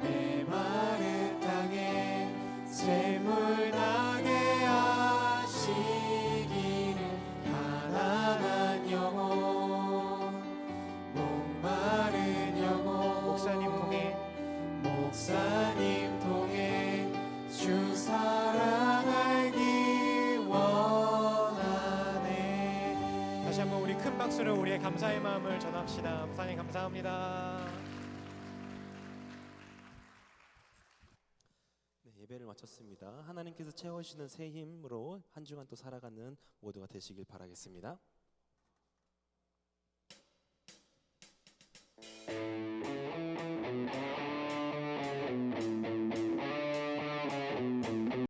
메마른 땅에 샘물 나게 하시기를 가난한 영혼 목마른 영혼 목사님 통해 주 사랑 알기 원하네. 다시 한번 우리 큰 박수로 우리의 감사의 마음을 전합시다. 목사님 감사합니다. 네, 예배를 마쳤습니다. 하나님께서 채워주시는 새 힘으로 한 주간 또 살아가는 모두가 되시길 바라겠습니다.